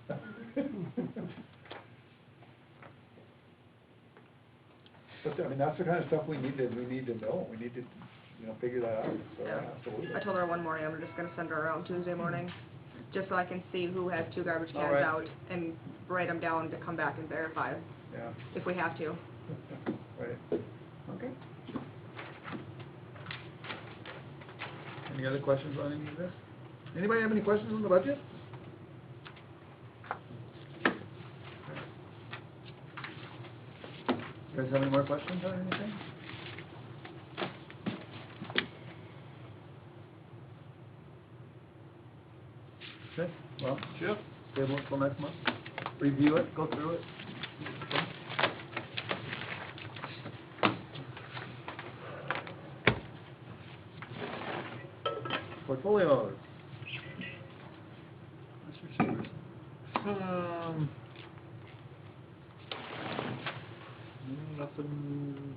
[SPEAKER 1] But, I mean, that's the kind of stuff we need to know, we need to, figure that out, so,
[SPEAKER 4] Yeah.
[SPEAKER 1] absolutely.
[SPEAKER 4] I told her one morning I'm just gonna send her around Tuesday morning, just so I can see who has 2 garbage
[SPEAKER 1] All
[SPEAKER 4] cans
[SPEAKER 1] right.
[SPEAKER 4] out, and write them down to come back and verify,
[SPEAKER 1] Yeah,
[SPEAKER 4] if we have to.
[SPEAKER 1] right, okay. Any other questions on any of this? Anybody have any questions on the budget? You guys have any more questions on anything? Okay, well,
[SPEAKER 2] Chip?
[SPEAKER 1] table it till next month, review it, go through it. Portfolios. Mr. Severs.
[SPEAKER 2] Nothing,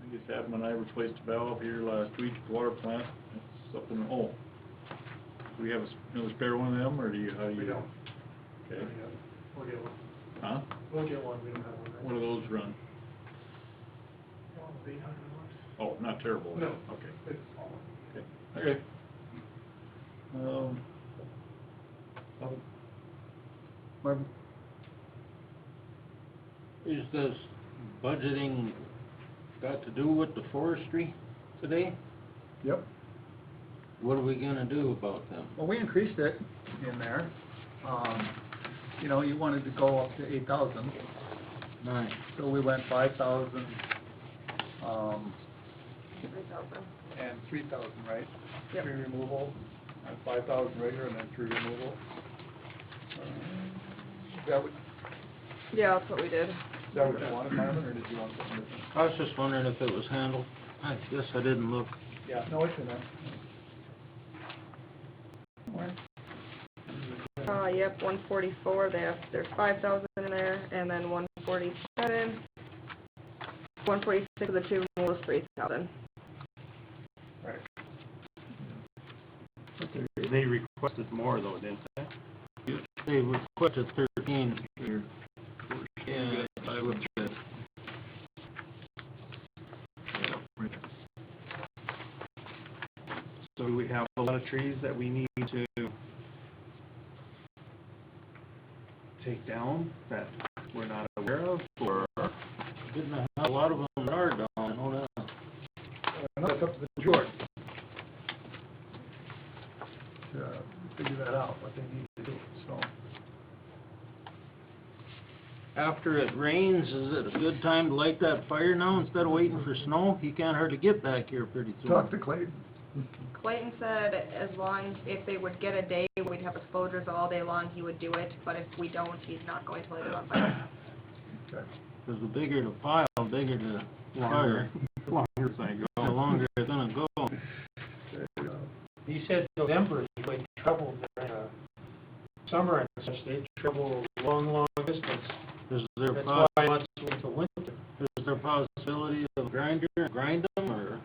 [SPEAKER 2] I guess Adam and I replaced a valve here last week at the water plant, it's up in, do we have another spare one of them, or do you, how do you?
[SPEAKER 9] We don't.
[SPEAKER 2] Okay,
[SPEAKER 9] We'll get one.
[SPEAKER 2] huh?
[SPEAKER 9] We'll get one, we don't have one right
[SPEAKER 2] What do those run?
[SPEAKER 9] now. $800.
[SPEAKER 2] Oh, not terrible.
[SPEAKER 9] No.
[SPEAKER 2] Okay,
[SPEAKER 9] It's small.
[SPEAKER 2] okay. Okay.
[SPEAKER 1] Marvin?
[SPEAKER 5] Is this budgeting got to do with the forestry today?
[SPEAKER 1] Yep.
[SPEAKER 5] What are we gonna do about them?
[SPEAKER 1] Well, we increased it in there. You wanted to go up to 8,000,
[SPEAKER 5] Nice.
[SPEAKER 1] so we went 5,000,
[SPEAKER 4] 3,000.
[SPEAKER 1] and 3,000, right?
[SPEAKER 4] Yep.
[SPEAKER 1] Tree removal, and 5,000 regular, and then tree removal. Is
[SPEAKER 4] Yeah, that's what we did.
[SPEAKER 1] that what you wanted, Marvin, or did you want something different?
[SPEAKER 5] I was just wondering if it was handled. I guess I didn't look.
[SPEAKER 1] Yeah, no, it's in there.
[SPEAKER 4] Yep, 144, there's 5,000 in there, and then 147, 146 of the 2 was 3,000.
[SPEAKER 1] Right.
[SPEAKER 8] They requested more though, didn't they?
[SPEAKER 5] They requested 13 here. Yeah, I would say.
[SPEAKER 8] So we have a lot of trees that we need to take down that we're not aware of, or?
[SPEAKER 5] Didn't have a lot of them that are down, I know that.
[SPEAKER 1] That's up to the board. To figure that out, what they need to do, so.
[SPEAKER 5] After it rains, is it a good time to light that fire now instead of waiting for snow? You can't hardly get back here pretty soon.
[SPEAKER 1] Talk to Clayton.
[SPEAKER 4] Clayton said as long, if they would get a day, we'd have exposures all day long, he would do it, but if we don't, he's not going to light it on fire.
[SPEAKER 1] Okay.
[SPEAKER 5] Because the bigger the pile, the bigger the fire,
[SPEAKER 8] Longer as I go.
[SPEAKER 5] the longer it's gonna go.
[SPEAKER 1] There you go.
[SPEAKER 7] He said November, he might travel during summer and such, they travel long distance.
[SPEAKER 5] Is there
[SPEAKER 7] That's
[SPEAKER 5] pos-
[SPEAKER 7] why he wants to wait till winter.
[SPEAKER 5] is there possibility of a grind them, or?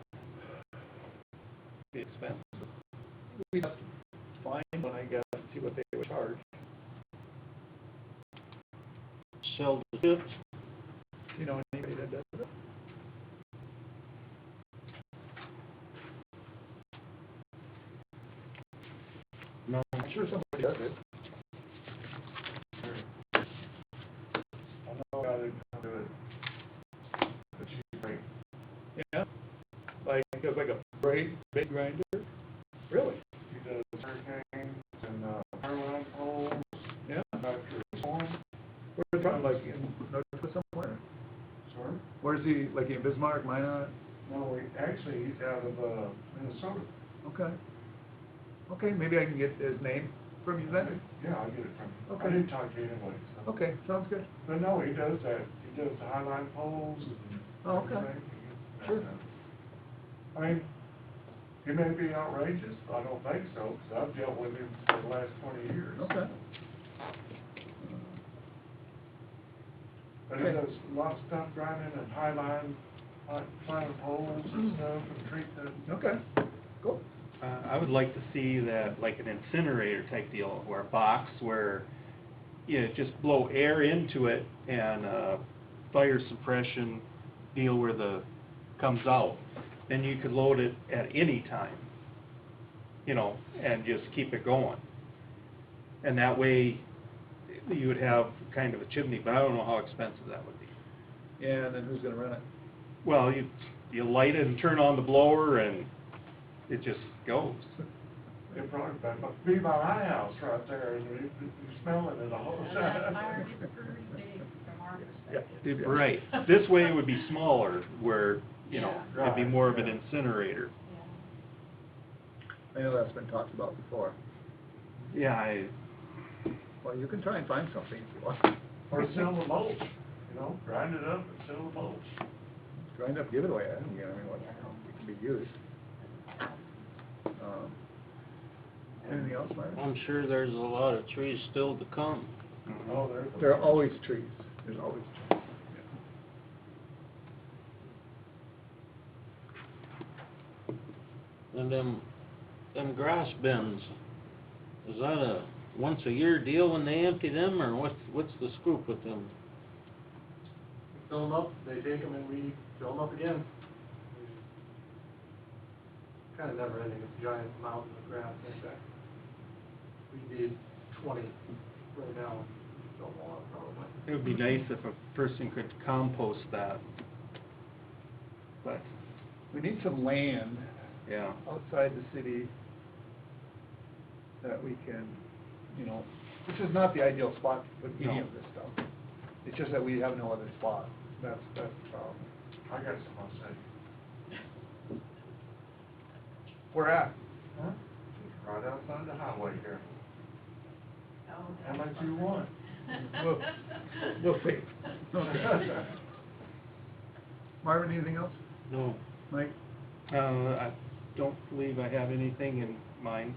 [SPEAKER 1] Be expensive. We'd have to find one, I guess, and see what they would charge.
[SPEAKER 5] Sell the chips?
[SPEAKER 1] You know anybody that does it?
[SPEAKER 5] No.
[SPEAKER 1] I'm sure somebody does it. I know how to do it. But she's great. Yeah, like, it's like a braid, big grinder? Really?
[SPEAKER 9] He does hurricanes and, power line poles,
[SPEAKER 1] Yeah.
[SPEAKER 9] after a storm.
[SPEAKER 1] Where's he from, like in Northwood somewhere?
[SPEAKER 9] Sorry?
[SPEAKER 1] Where's he, like in Bismarck, Minot?
[SPEAKER 9] No, actually, he's out of, Minnesota.
[SPEAKER 1] Okay. Okay, maybe I can get his name from you then?
[SPEAKER 9] Yeah, I'll get it from him.
[SPEAKER 1] Okay.
[SPEAKER 9] I didn't talk to you anyway, so.
[SPEAKER 1] Okay, sounds good.
[SPEAKER 9] But no, he does that. He does the highline poles and
[SPEAKER 1] Oh, okay.
[SPEAKER 9] everything.
[SPEAKER 1] Sure.
[SPEAKER 9] I mean, he may be outrageous, but I don't think so, because I've dealt with him for the last 20 years.
[SPEAKER 1] Okay.
[SPEAKER 9] But he does a lot of stuff grinding and highline, climbing poles and stuff and treatment.
[SPEAKER 1] Okay, cool.
[SPEAKER 3] I would like to see that, like an incinerator type deal, where a box where you just blow air into it and fire suppression deal where the comes out. Then you could load it at any time, you know, and just keep it going. And that way, you would have kind of a chimney, but I don't know how expensive that would be.
[SPEAKER 1] Yeah, and then who's gonna run it?
[SPEAKER 3] Well, you light it and turn on the blower and it just goes.
[SPEAKER 9] It probably be by my house right there, and you're smelling it all the time.
[SPEAKER 1] Yeah.
[SPEAKER 3] Right. This way it would be smaller, where, you know,
[SPEAKER 9] Yeah.
[SPEAKER 3] it'd be more of an
[SPEAKER 9] Right,
[SPEAKER 3] incinerator.
[SPEAKER 1] I know that's been talked about before.
[SPEAKER 3] Yeah,
[SPEAKER 1] Well, you can try and find something if you want.
[SPEAKER 9] Or sell the mulch, you know, grind it up and sell the mulch.
[SPEAKER 1] Grind up, give it away, I don't, you know, I mean, what, it can be used. Anything else, Martin?
[SPEAKER 5] I'm sure there's a lot of trees still to come.
[SPEAKER 9] Oh, there's.
[SPEAKER 1] There are always trees, there's always trees.
[SPEAKER 5] And them grass bins, is that a once-a-year deal when they empty them, or what's the scoop with them?
[SPEAKER 9] Fill them up, they take them and we fill them up again. Kind of never ending, it's a giant mountain of grass like that. We need 20 right now, don't want it probably.
[SPEAKER 3] it would be nice if a person could compost that. But,
[SPEAKER 1] We need some land
[SPEAKER 3] yeah.
[SPEAKER 1] outside the city that we can, you know, this is not the ideal spot to put any of this stuff. It's just that we have no other spot, that's the problem.
[SPEAKER 9] I got some, I'll say.
[SPEAKER 1] Where at?
[SPEAKER 9] Huh? Right outside the highway here. How much you want?
[SPEAKER 1] We'll see. Okay. Marvin, anything else?
[SPEAKER 5] No.
[SPEAKER 1] Mike?
[SPEAKER 3] I don't believe I have anything in mind.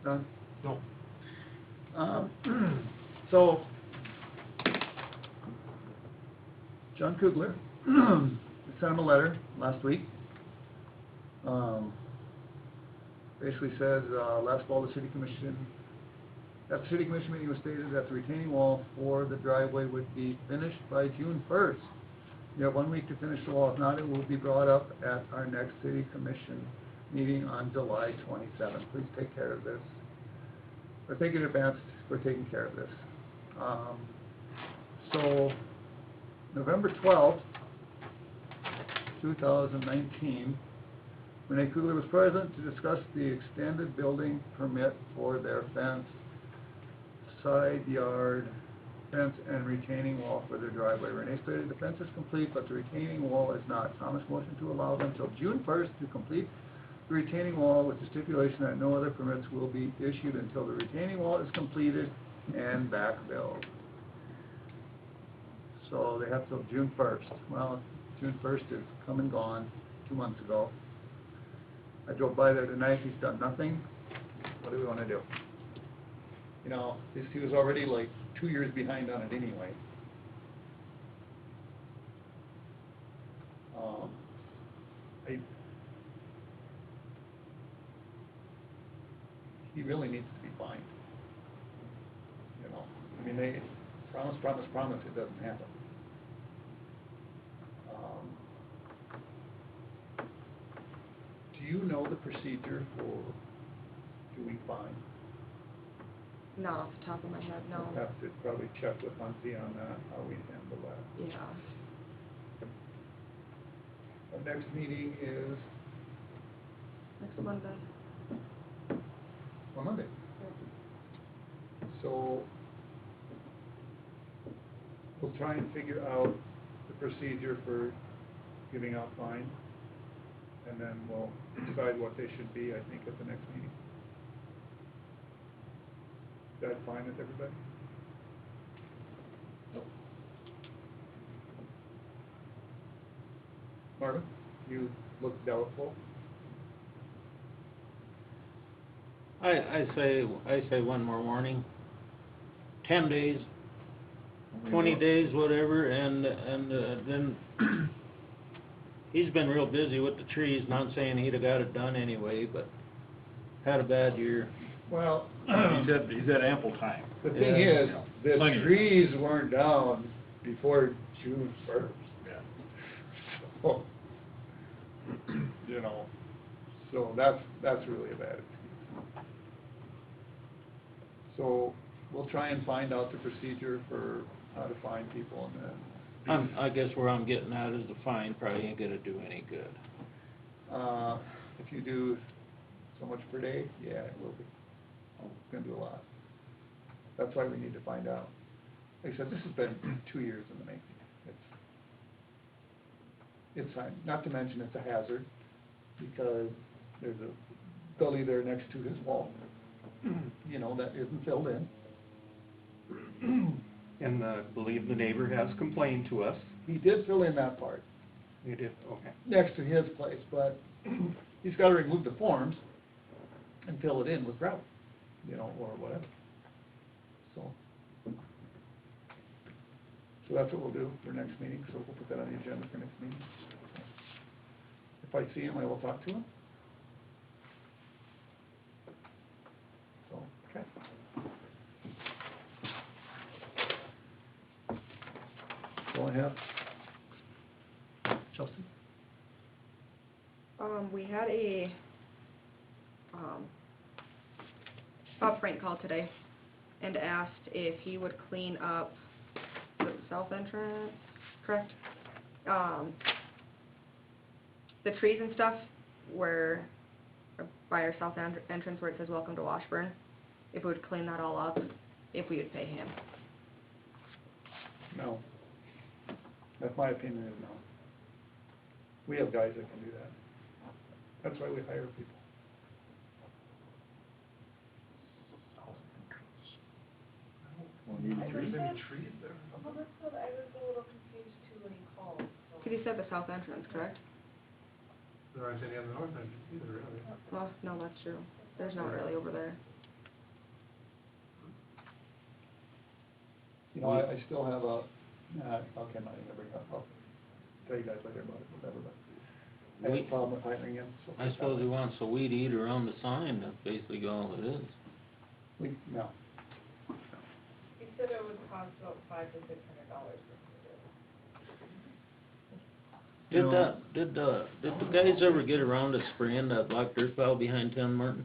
[SPEAKER 1] Done?
[SPEAKER 9] No.
[SPEAKER 1] So, John Kugler, sent him a letter last week. Basically says, last fall, the city commission, at the city commission meeting, it was stated that the retaining wall for the driveway would be finished by June 1st. You have 1 week to finish the wall. If not, it will be brought up at our next city commission meeting on July 27th. Please take care of this. Or think in advance for taking care of this. So, November 12th, 2019, Renee Kugler was present to discuss the extended building permit for their fence, side yard fence, and retaining wall for their driveway. Renee stated the fence is complete, but the retaining wall is not. Thomas motioned to allow them till June 1st to complete the retaining wall with the stipulation that no other permits will be issued until the retaining wall is completed and backfilled. So they have till June 1st. Well, June 1st is come and gone, 2 months ago. I drove by there tonight, he's done nothing. What do we want to do? You know, he was already like 2 years behind on it anyway. He really needs to be fined. You know, I mean, they promise, it doesn't happen. Do you know the procedure for doing fines?
[SPEAKER 4] Not off the top of my head, no.
[SPEAKER 1] We'll have to probably check with Muncie on that, how we handle that.
[SPEAKER 4] Yeah.
[SPEAKER 1] Our next meeting is
[SPEAKER 4] Monday.
[SPEAKER 1] On Monday. So, we'll try and figure out the procedure for giving out fines, and then we'll decide what they should be, I think, at the next meeting. Is that fine with everybody? Marvin, you look doubtful.
[SPEAKER 5] I say one more warning. 10 days, 20 days, whatever, and then he's been real busy with the trees, not saying he'd have got it done anyway, but had a bad year.
[SPEAKER 1] Well,
[SPEAKER 2] He's had ample time.
[SPEAKER 1] the thing
[SPEAKER 5] Yeah.
[SPEAKER 1] is, the
[SPEAKER 2] Plenty of
[SPEAKER 1] trees weren't down before June 1st.
[SPEAKER 2] Yeah.
[SPEAKER 1] Oh. You know, so that's really a bad excuse. So, we'll try and find out the procedure for how to find people and then.
[SPEAKER 5] I guess where I'm getting at is the fine probably ain't gonna do any good.
[SPEAKER 1] If you do so much per day, yeah, it will be. It's gonna do a lot. That's why we need to find out. Like I said, this has been 2 years in the making. It's time, not to mention it's a hazard, because there's a gully there next to his wall, you know, that isn't filled in.
[SPEAKER 3] And I believe the neighbor has complained to us.
[SPEAKER 1] He did fill in that part,
[SPEAKER 3] You did, okay.
[SPEAKER 1] next to his place, but he's gotta remove the forms and fill it in with gravel, you know, or whatever. So that's what we'll do for next meeting, so we'll put that on the agenda for next meeting. If I see him, I will talk to him. So, okay. That's all I have. Chelsea?
[SPEAKER 4] We had a Frank call today and asked if he would clean up the south entrance, correct? The trees and stuff where, by our south entrance where it says welcome to Washburn, if we would clean that all up, if we would pay him.
[SPEAKER 1] No. That's my opinion is no. We have guys that can do that. That's why we hire people.
[SPEAKER 9] There's any trees there?
[SPEAKER 10] Well, that's what I was a little confused too when he called, so.
[SPEAKER 4] Because he said the south entrance, correct?
[SPEAKER 9] There aren't any on the north end either, really.
[SPEAKER 4] Well, no, that's true. There's not really over there.
[SPEAKER 1] You know, I still have a, okay, I'm not even gonna bring it up, I'll tell you guys later about it, whatever, but I have a problem with hiring him, so.
[SPEAKER 5] I suppose he wants a weed eater on the sign, that's basically all it is.
[SPEAKER 1] No,
[SPEAKER 10] He said it would cost about $500 to $600 for
[SPEAKER 5] Did the guys ever get around to spraying that black dirt pile behind 10 Martin?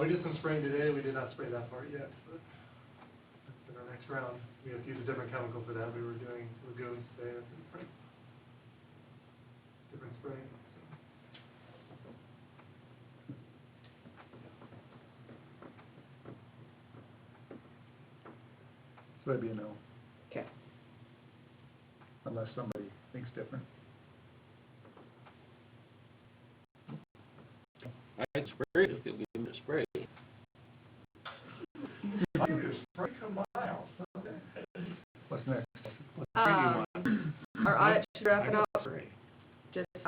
[SPEAKER 9] We did some spraying today, we did not spray that part yet, but that's in our next round. We have to use a different chemical for that, we were doing lagoons today, that's different. Different spray.
[SPEAKER 1] so that'd be a no,
[SPEAKER 4] Okay.
[SPEAKER 1] unless somebody thinks different.
[SPEAKER 5] I'd spray it if you'll give him a spray.
[SPEAKER 1] What's next?
[SPEAKER 4] Our audit should wrap it up. Just, a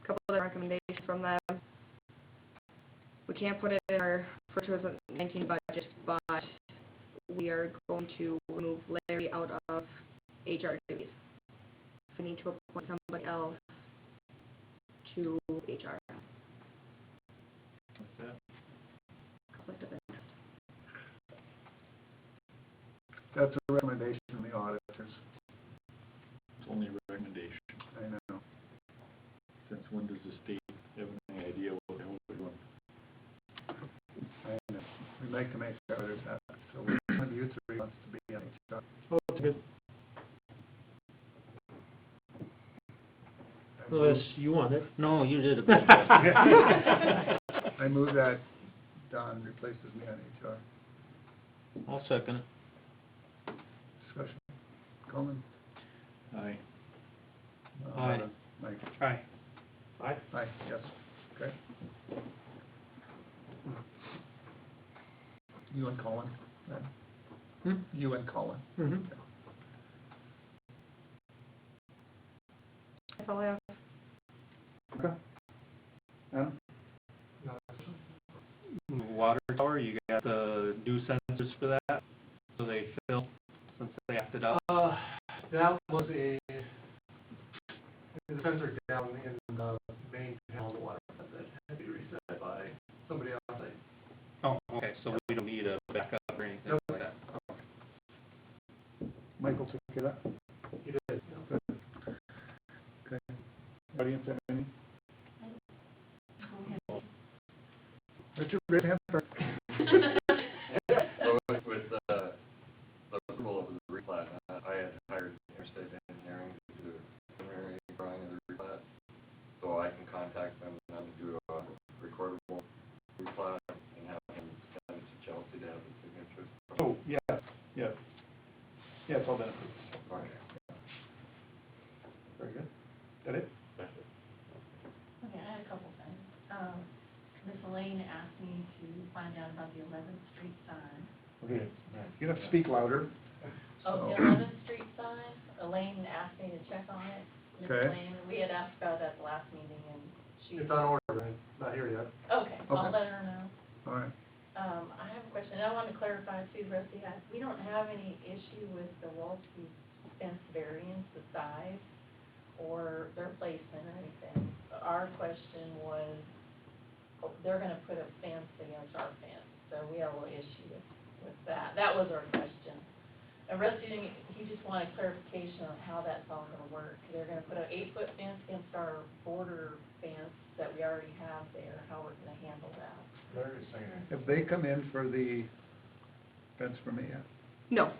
[SPEAKER 4] couple of recommendations from them. We can't put it in our for 2019 budget, but we are going to remove Larry out of HR duties. We need to appoint somebody else to HR.
[SPEAKER 2] What's that?
[SPEAKER 4] Conflict of interest.
[SPEAKER 1] That's a recommendation from the auditors,
[SPEAKER 2] It's only a recommendation.
[SPEAKER 1] I know.
[SPEAKER 2] Since when does the state have any idea what the hell they're doing?
[SPEAKER 1] I know. We'd like to make the auditors happy, so one of you three wants to be on HR.
[SPEAKER 7] Oh, that's good. Unless you want it.
[SPEAKER 5] No, you did a good job.
[SPEAKER 1] I move that Don replaces me on HR.
[SPEAKER 5] I'll second it.
[SPEAKER 1] Discussion. Coleman?
[SPEAKER 2] Aye.
[SPEAKER 3] Aye.
[SPEAKER 1] Mike?
[SPEAKER 3] Aye.
[SPEAKER 9] Aye.
[SPEAKER 1] Aye, yes, okay. You and Colin, then? You and Colin.
[SPEAKER 7] Mhm.
[SPEAKER 4] That's all I have.
[SPEAKER 1] Okay. Adam?
[SPEAKER 3] Water tower, you got the new sensors for that, so they fill, since they acted up.
[SPEAKER 9] That was the sensor down in the main panel of the water that had to be reset by somebody outside.
[SPEAKER 3] Oh, okay, so we don't need a backup or anything
[SPEAKER 9] Nope.
[SPEAKER 3] like that.
[SPEAKER 1] Michael took care of that?
[SPEAKER 9] He did.
[SPEAKER 1] Okay. Audience, any? Richard, raise your hand first.
[SPEAKER 11] So with the approval of the replat, I had hired Interstate Engineering to do a preliminary drawing of the replat, so I can contact them and do a recordable replat and have them send it to Chelsea to have the signatures.
[SPEAKER 1] Oh, yes, yes. Yeah, it's all been approved.
[SPEAKER 11] Right.
[SPEAKER 1] Very good. Got it?
[SPEAKER 11] That's it.
[SPEAKER 10] Okay, I had a couple things. Miss Elaine asked me to find out about the 11th Street sign.
[SPEAKER 1] Okay. You have to speak louder.
[SPEAKER 10] Oh, the
[SPEAKER 1] So-
[SPEAKER 10] 11th Street sign, Elaine asked me to check on it. Miss
[SPEAKER 1] Okay.
[SPEAKER 10] Elaine, we had asked about that at the last meeting, and she...
[SPEAKER 9] It's on order, it's not here yet.
[SPEAKER 10] Okay, I'll
[SPEAKER 1] Okay.
[SPEAKER 10] let her know.
[SPEAKER 1] All right.
[SPEAKER 10] I have a question, and I wanted to clarify, too, Rusty, we don't have any issue with the Walsky fence variance, the size, or their placement or anything. Our question was, they're gonna put a fence against our fence, so we have a little issue with that. That was our question. And Rusty, he just wanted clarification on how that's all gonna work. They're gonna put an 8-foot fence against our border fence that we already have there, how we're gonna handle that.
[SPEAKER 1] Have they come in for the fence permit yet?
[SPEAKER 4] No,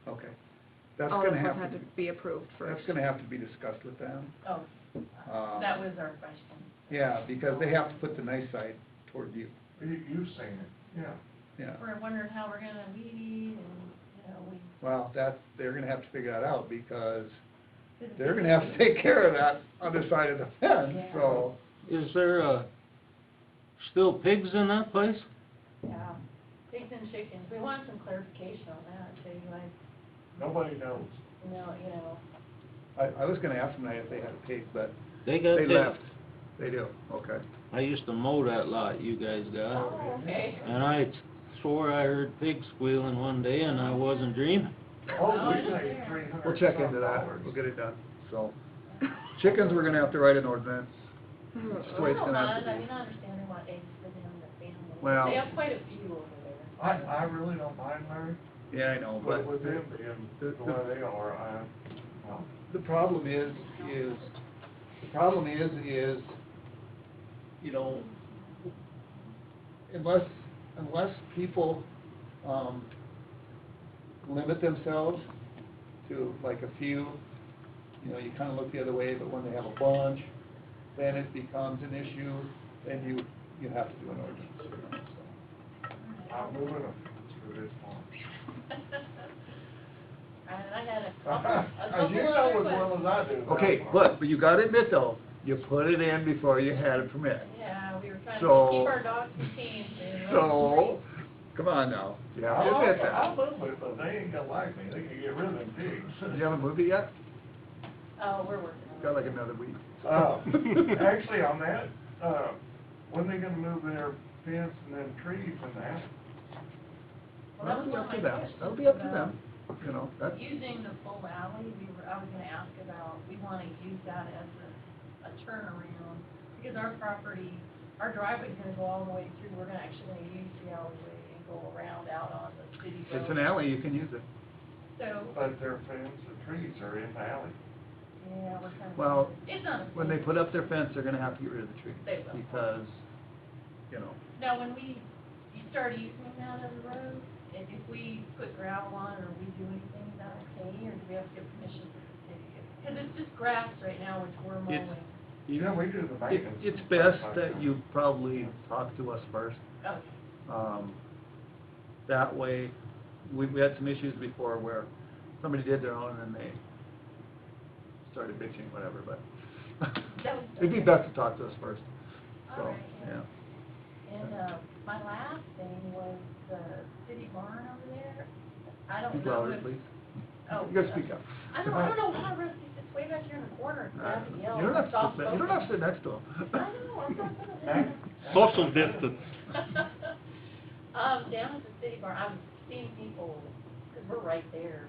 [SPEAKER 1] Okay. That's
[SPEAKER 4] all
[SPEAKER 1] gonna
[SPEAKER 4] of
[SPEAKER 1] have
[SPEAKER 4] them had
[SPEAKER 1] to,
[SPEAKER 4] to be approved first.
[SPEAKER 1] that's gonna have to be discussed with them.
[SPEAKER 10] Oh, that was our question.
[SPEAKER 1] Yeah, because they have to put the nice side toward you.
[SPEAKER 9] You've seen it, yeah.
[SPEAKER 1] Yeah.
[SPEAKER 10] We're wondering how we're gonna weed and, we.
[SPEAKER 1] Well, they're gonna have to figure that out because they're gonna have to take care of that other side of the fence,
[SPEAKER 10] Yeah.
[SPEAKER 1] so.
[SPEAKER 5] Is there, still pigs in that place?
[SPEAKER 10] Yeah, pigs and chickens, we want some clarification on that, too, like,
[SPEAKER 9] Nobody knows.
[SPEAKER 1] I was gonna ask them if they had a pig, but
[SPEAKER 5] They got
[SPEAKER 1] they
[SPEAKER 5] pigs.
[SPEAKER 1] left. They do, okay.
[SPEAKER 5] I used to mow that lot you guys got,
[SPEAKER 10] oh, okay.
[SPEAKER 5] and I swore I heard pigs squealing one day, and I wasn't dreaming.
[SPEAKER 9] Oh, we paid $300.
[SPEAKER 1] We'll check into that, we'll get it done, so. Chickens, we're gonna have to write an ordinance.
[SPEAKER 4] Mhm.
[SPEAKER 1] It's the way it's
[SPEAKER 10] I don't
[SPEAKER 1] gonna have
[SPEAKER 10] mind,
[SPEAKER 1] to
[SPEAKER 10] I
[SPEAKER 1] be.
[SPEAKER 10] mean, I understand they want eggs for them, the family.
[SPEAKER 1] Well-
[SPEAKER 10] They have quite a few over there.
[SPEAKER 9] I really don't mind, Larry,
[SPEAKER 1] Yeah, I know,
[SPEAKER 9] but
[SPEAKER 1] but
[SPEAKER 9] with them being the way they are, well,
[SPEAKER 1] the problem is, you know, unless people, limit themselves to like a few, you know, you kinda look the other way, but when they have a bunch, then it becomes an issue, then you have to do an ordinance, you know, so.
[SPEAKER 9] I'm moving them to this farm.
[SPEAKER 10] And I had a couple
[SPEAKER 9] You know
[SPEAKER 10] other
[SPEAKER 9] as well
[SPEAKER 10] questions.
[SPEAKER 9] as I do. about
[SPEAKER 1] Okay,
[SPEAKER 9] farms.
[SPEAKER 1] but you gotta admit though, you put it in before you had a permit.
[SPEAKER 10] Yeah, we were trying to
[SPEAKER 1] So-
[SPEAKER 10] keep our dogs contained.
[SPEAKER 1] So, come on now.
[SPEAKER 9] Yeah,
[SPEAKER 1] Admit
[SPEAKER 9] I'll
[SPEAKER 1] that.
[SPEAKER 9] move it, but they ain't gonna like me, they can get rid of them pigs.
[SPEAKER 1] You haven't moved it yet?
[SPEAKER 10] Oh, we're working on it.
[SPEAKER 1] Got like another week.
[SPEAKER 9] Actually, on that, when they gonna move their fence and them trees and that?
[SPEAKER 10] Well, that
[SPEAKER 1] That'll
[SPEAKER 10] was
[SPEAKER 1] be
[SPEAKER 10] one
[SPEAKER 1] up
[SPEAKER 10] of
[SPEAKER 1] to
[SPEAKER 10] my
[SPEAKER 1] them,
[SPEAKER 10] questions.
[SPEAKER 1] that'll be up to
[SPEAKER 10] about
[SPEAKER 1] them, you know, that's,
[SPEAKER 10] Using the full alley, I was gonna ask about, we wanna use that as a turnaround, because our property, our driveway's gonna go all the way through, we're gonna actually use the alleyway and go around out on the city road.
[SPEAKER 1] it's an alley, you can use it.
[SPEAKER 10] So,
[SPEAKER 9] But their fence, the trees are in the alley.
[SPEAKER 10] yeah, we're kind of.
[SPEAKER 1] Well,
[SPEAKER 10] It's not a.
[SPEAKER 1] When they put up their fence, they're gonna have to get rid of the tree.
[SPEAKER 10] They will.
[SPEAKER 1] Because, you know,
[SPEAKER 10] Now, when you start using that as a road, and if we put gravel on it or we do anything, is that okay, or do we have to get permission from the city? Because it's just grass right now, which we're
[SPEAKER 1] It's-
[SPEAKER 10] mowing.
[SPEAKER 1] Yeah, we do the maintenance.
[SPEAKER 7] It's best that you probably talk to us first.
[SPEAKER 10] Oh,
[SPEAKER 7] That way, we had some issues before where somebody did their own and then they started bitching, whatever, but
[SPEAKER 10] That was-
[SPEAKER 7] it'd be best to talk to us first, so,
[SPEAKER 10] All right,
[SPEAKER 7] yeah.
[SPEAKER 10] And, my last thing was the city barn over there. I don't
[SPEAKER 1] Speak
[SPEAKER 10] know
[SPEAKER 1] louder,
[SPEAKER 10] if.
[SPEAKER 1] please.
[SPEAKER 10] Oh.
[SPEAKER 1] You gotta speak up.
[SPEAKER 10] I don't know why Rusty sits way back here in the corner, and I have to yell.
[SPEAKER 1] You don't have
[SPEAKER 10] soft
[SPEAKER 1] to, you don't have to sit next to him.
[SPEAKER 10] I know, I'm not gonna.
[SPEAKER 8] Social distance.
[SPEAKER 10] Down at the city barn, I've seen people, because we're right there,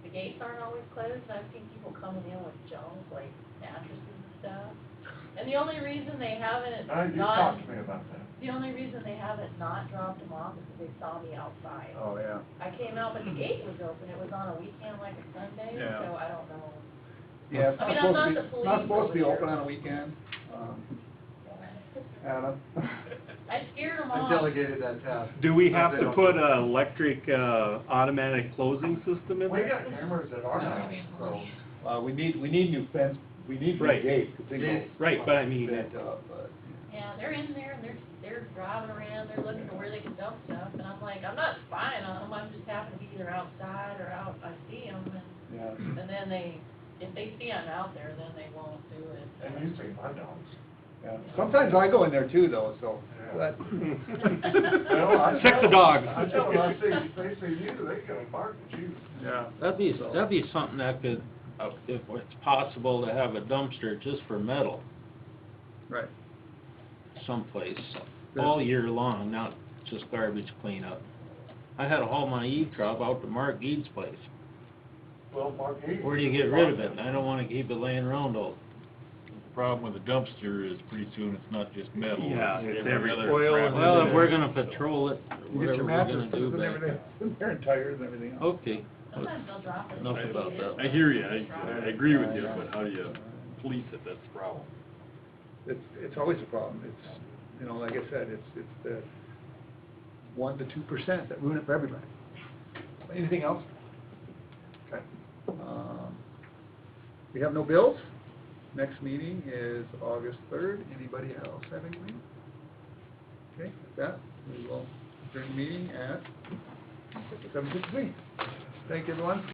[SPEAKER 10] the gates aren't always closed, and I've seen people coming in with junk, like mattresses and stuff. And the only reason they haven't not,
[SPEAKER 1] me about that.
[SPEAKER 10] the only reason they haven't not dropped them off is because they saw me outside.
[SPEAKER 1] Oh, yeah.
[SPEAKER 10] I came out, but the gate was open, it was on a weekend like a Sunday,
[SPEAKER 1] Yeah.
[SPEAKER 10] so I don't know.
[SPEAKER 1] Yeah, it's
[SPEAKER 10] I mean,
[SPEAKER 1] not
[SPEAKER 10] I'm
[SPEAKER 1] supposed
[SPEAKER 10] not
[SPEAKER 1] to
[SPEAKER 10] the
[SPEAKER 1] be, not
[SPEAKER 10] police
[SPEAKER 1] supposed to be
[SPEAKER 10] over
[SPEAKER 1] open
[SPEAKER 10] there.
[SPEAKER 1] on a weekend, Adam.
[SPEAKER 10] I scared them
[SPEAKER 9] I
[SPEAKER 10] off.
[SPEAKER 9] delegated that task.
[SPEAKER 8] Do we have
[SPEAKER 9] They
[SPEAKER 8] to
[SPEAKER 9] don't-
[SPEAKER 8] put a electric, automatic closing system in
[SPEAKER 9] We
[SPEAKER 8] there?
[SPEAKER 9] got cameras at our house, so.
[SPEAKER 1] We need new fence, we need new
[SPEAKER 8] Right.
[SPEAKER 1] gates, the thing
[SPEAKER 9] Gates.
[SPEAKER 1] goes
[SPEAKER 8] Right, but I mean,
[SPEAKER 1] bent up, but.
[SPEAKER 10] Yeah, they're in there and they're driving around, they're looking for where they can dump stuff, and I'm like, I'm not spying on them, I'm just happen to be either outside or out, I see them,
[SPEAKER 1] Yeah.
[SPEAKER 10] and then if they see I'm out there, then they won't do it.
[SPEAKER 9] And usually my dogs.
[SPEAKER 1] Yeah. Sometimes I go in there too, though, so, but.
[SPEAKER 9] Well, I
[SPEAKER 8] Sick the
[SPEAKER 9] tell-
[SPEAKER 8] dogs.
[SPEAKER 9] I tell them, I say, they say you, they gonna bark at you.
[SPEAKER 1] Yeah.
[SPEAKER 5] That'd be something that could, if it's possible to have a dumpster just for metal
[SPEAKER 1] Right.
[SPEAKER 5] someplace all year long, not just garbage cleanup. I had to haul my eve truck out to Mark Geed's place.
[SPEAKER 9] Well, Mark Hayes.
[SPEAKER 5] Where do you get rid of it? I don't wanna keep it laying around all.
[SPEAKER 2] The problem with a dumpster is pretty soon it's not just metal.
[SPEAKER 8] Yeah, it's every
[SPEAKER 2] other
[SPEAKER 8] oil
[SPEAKER 2] crap
[SPEAKER 8] and-
[SPEAKER 2] in
[SPEAKER 5] Well, if
[SPEAKER 2] there.
[SPEAKER 5] we're gonna patrol it,
[SPEAKER 1] You get your
[SPEAKER 5] whatever we're gonna
[SPEAKER 1] mattresses
[SPEAKER 5] do
[SPEAKER 1] and
[SPEAKER 5] back
[SPEAKER 1] everything, in there, and tires and everything else.
[SPEAKER 5] Okay.
[SPEAKER 10] Sometimes they'll drop it.
[SPEAKER 5] Enough about that.
[SPEAKER 2] I hear you, I agree with you, but how do you police it, that's the problem.
[SPEAKER 1] It's always a problem, it's, you know, like I said, it's the 1% to 2% that ruin it for everybody. Anything else? Okay. We have no bills. Next meeting is August 3rd. Anybody else have anything? Okay, with that, we will adjourn the meeting at 7:53. Thank you, everyone.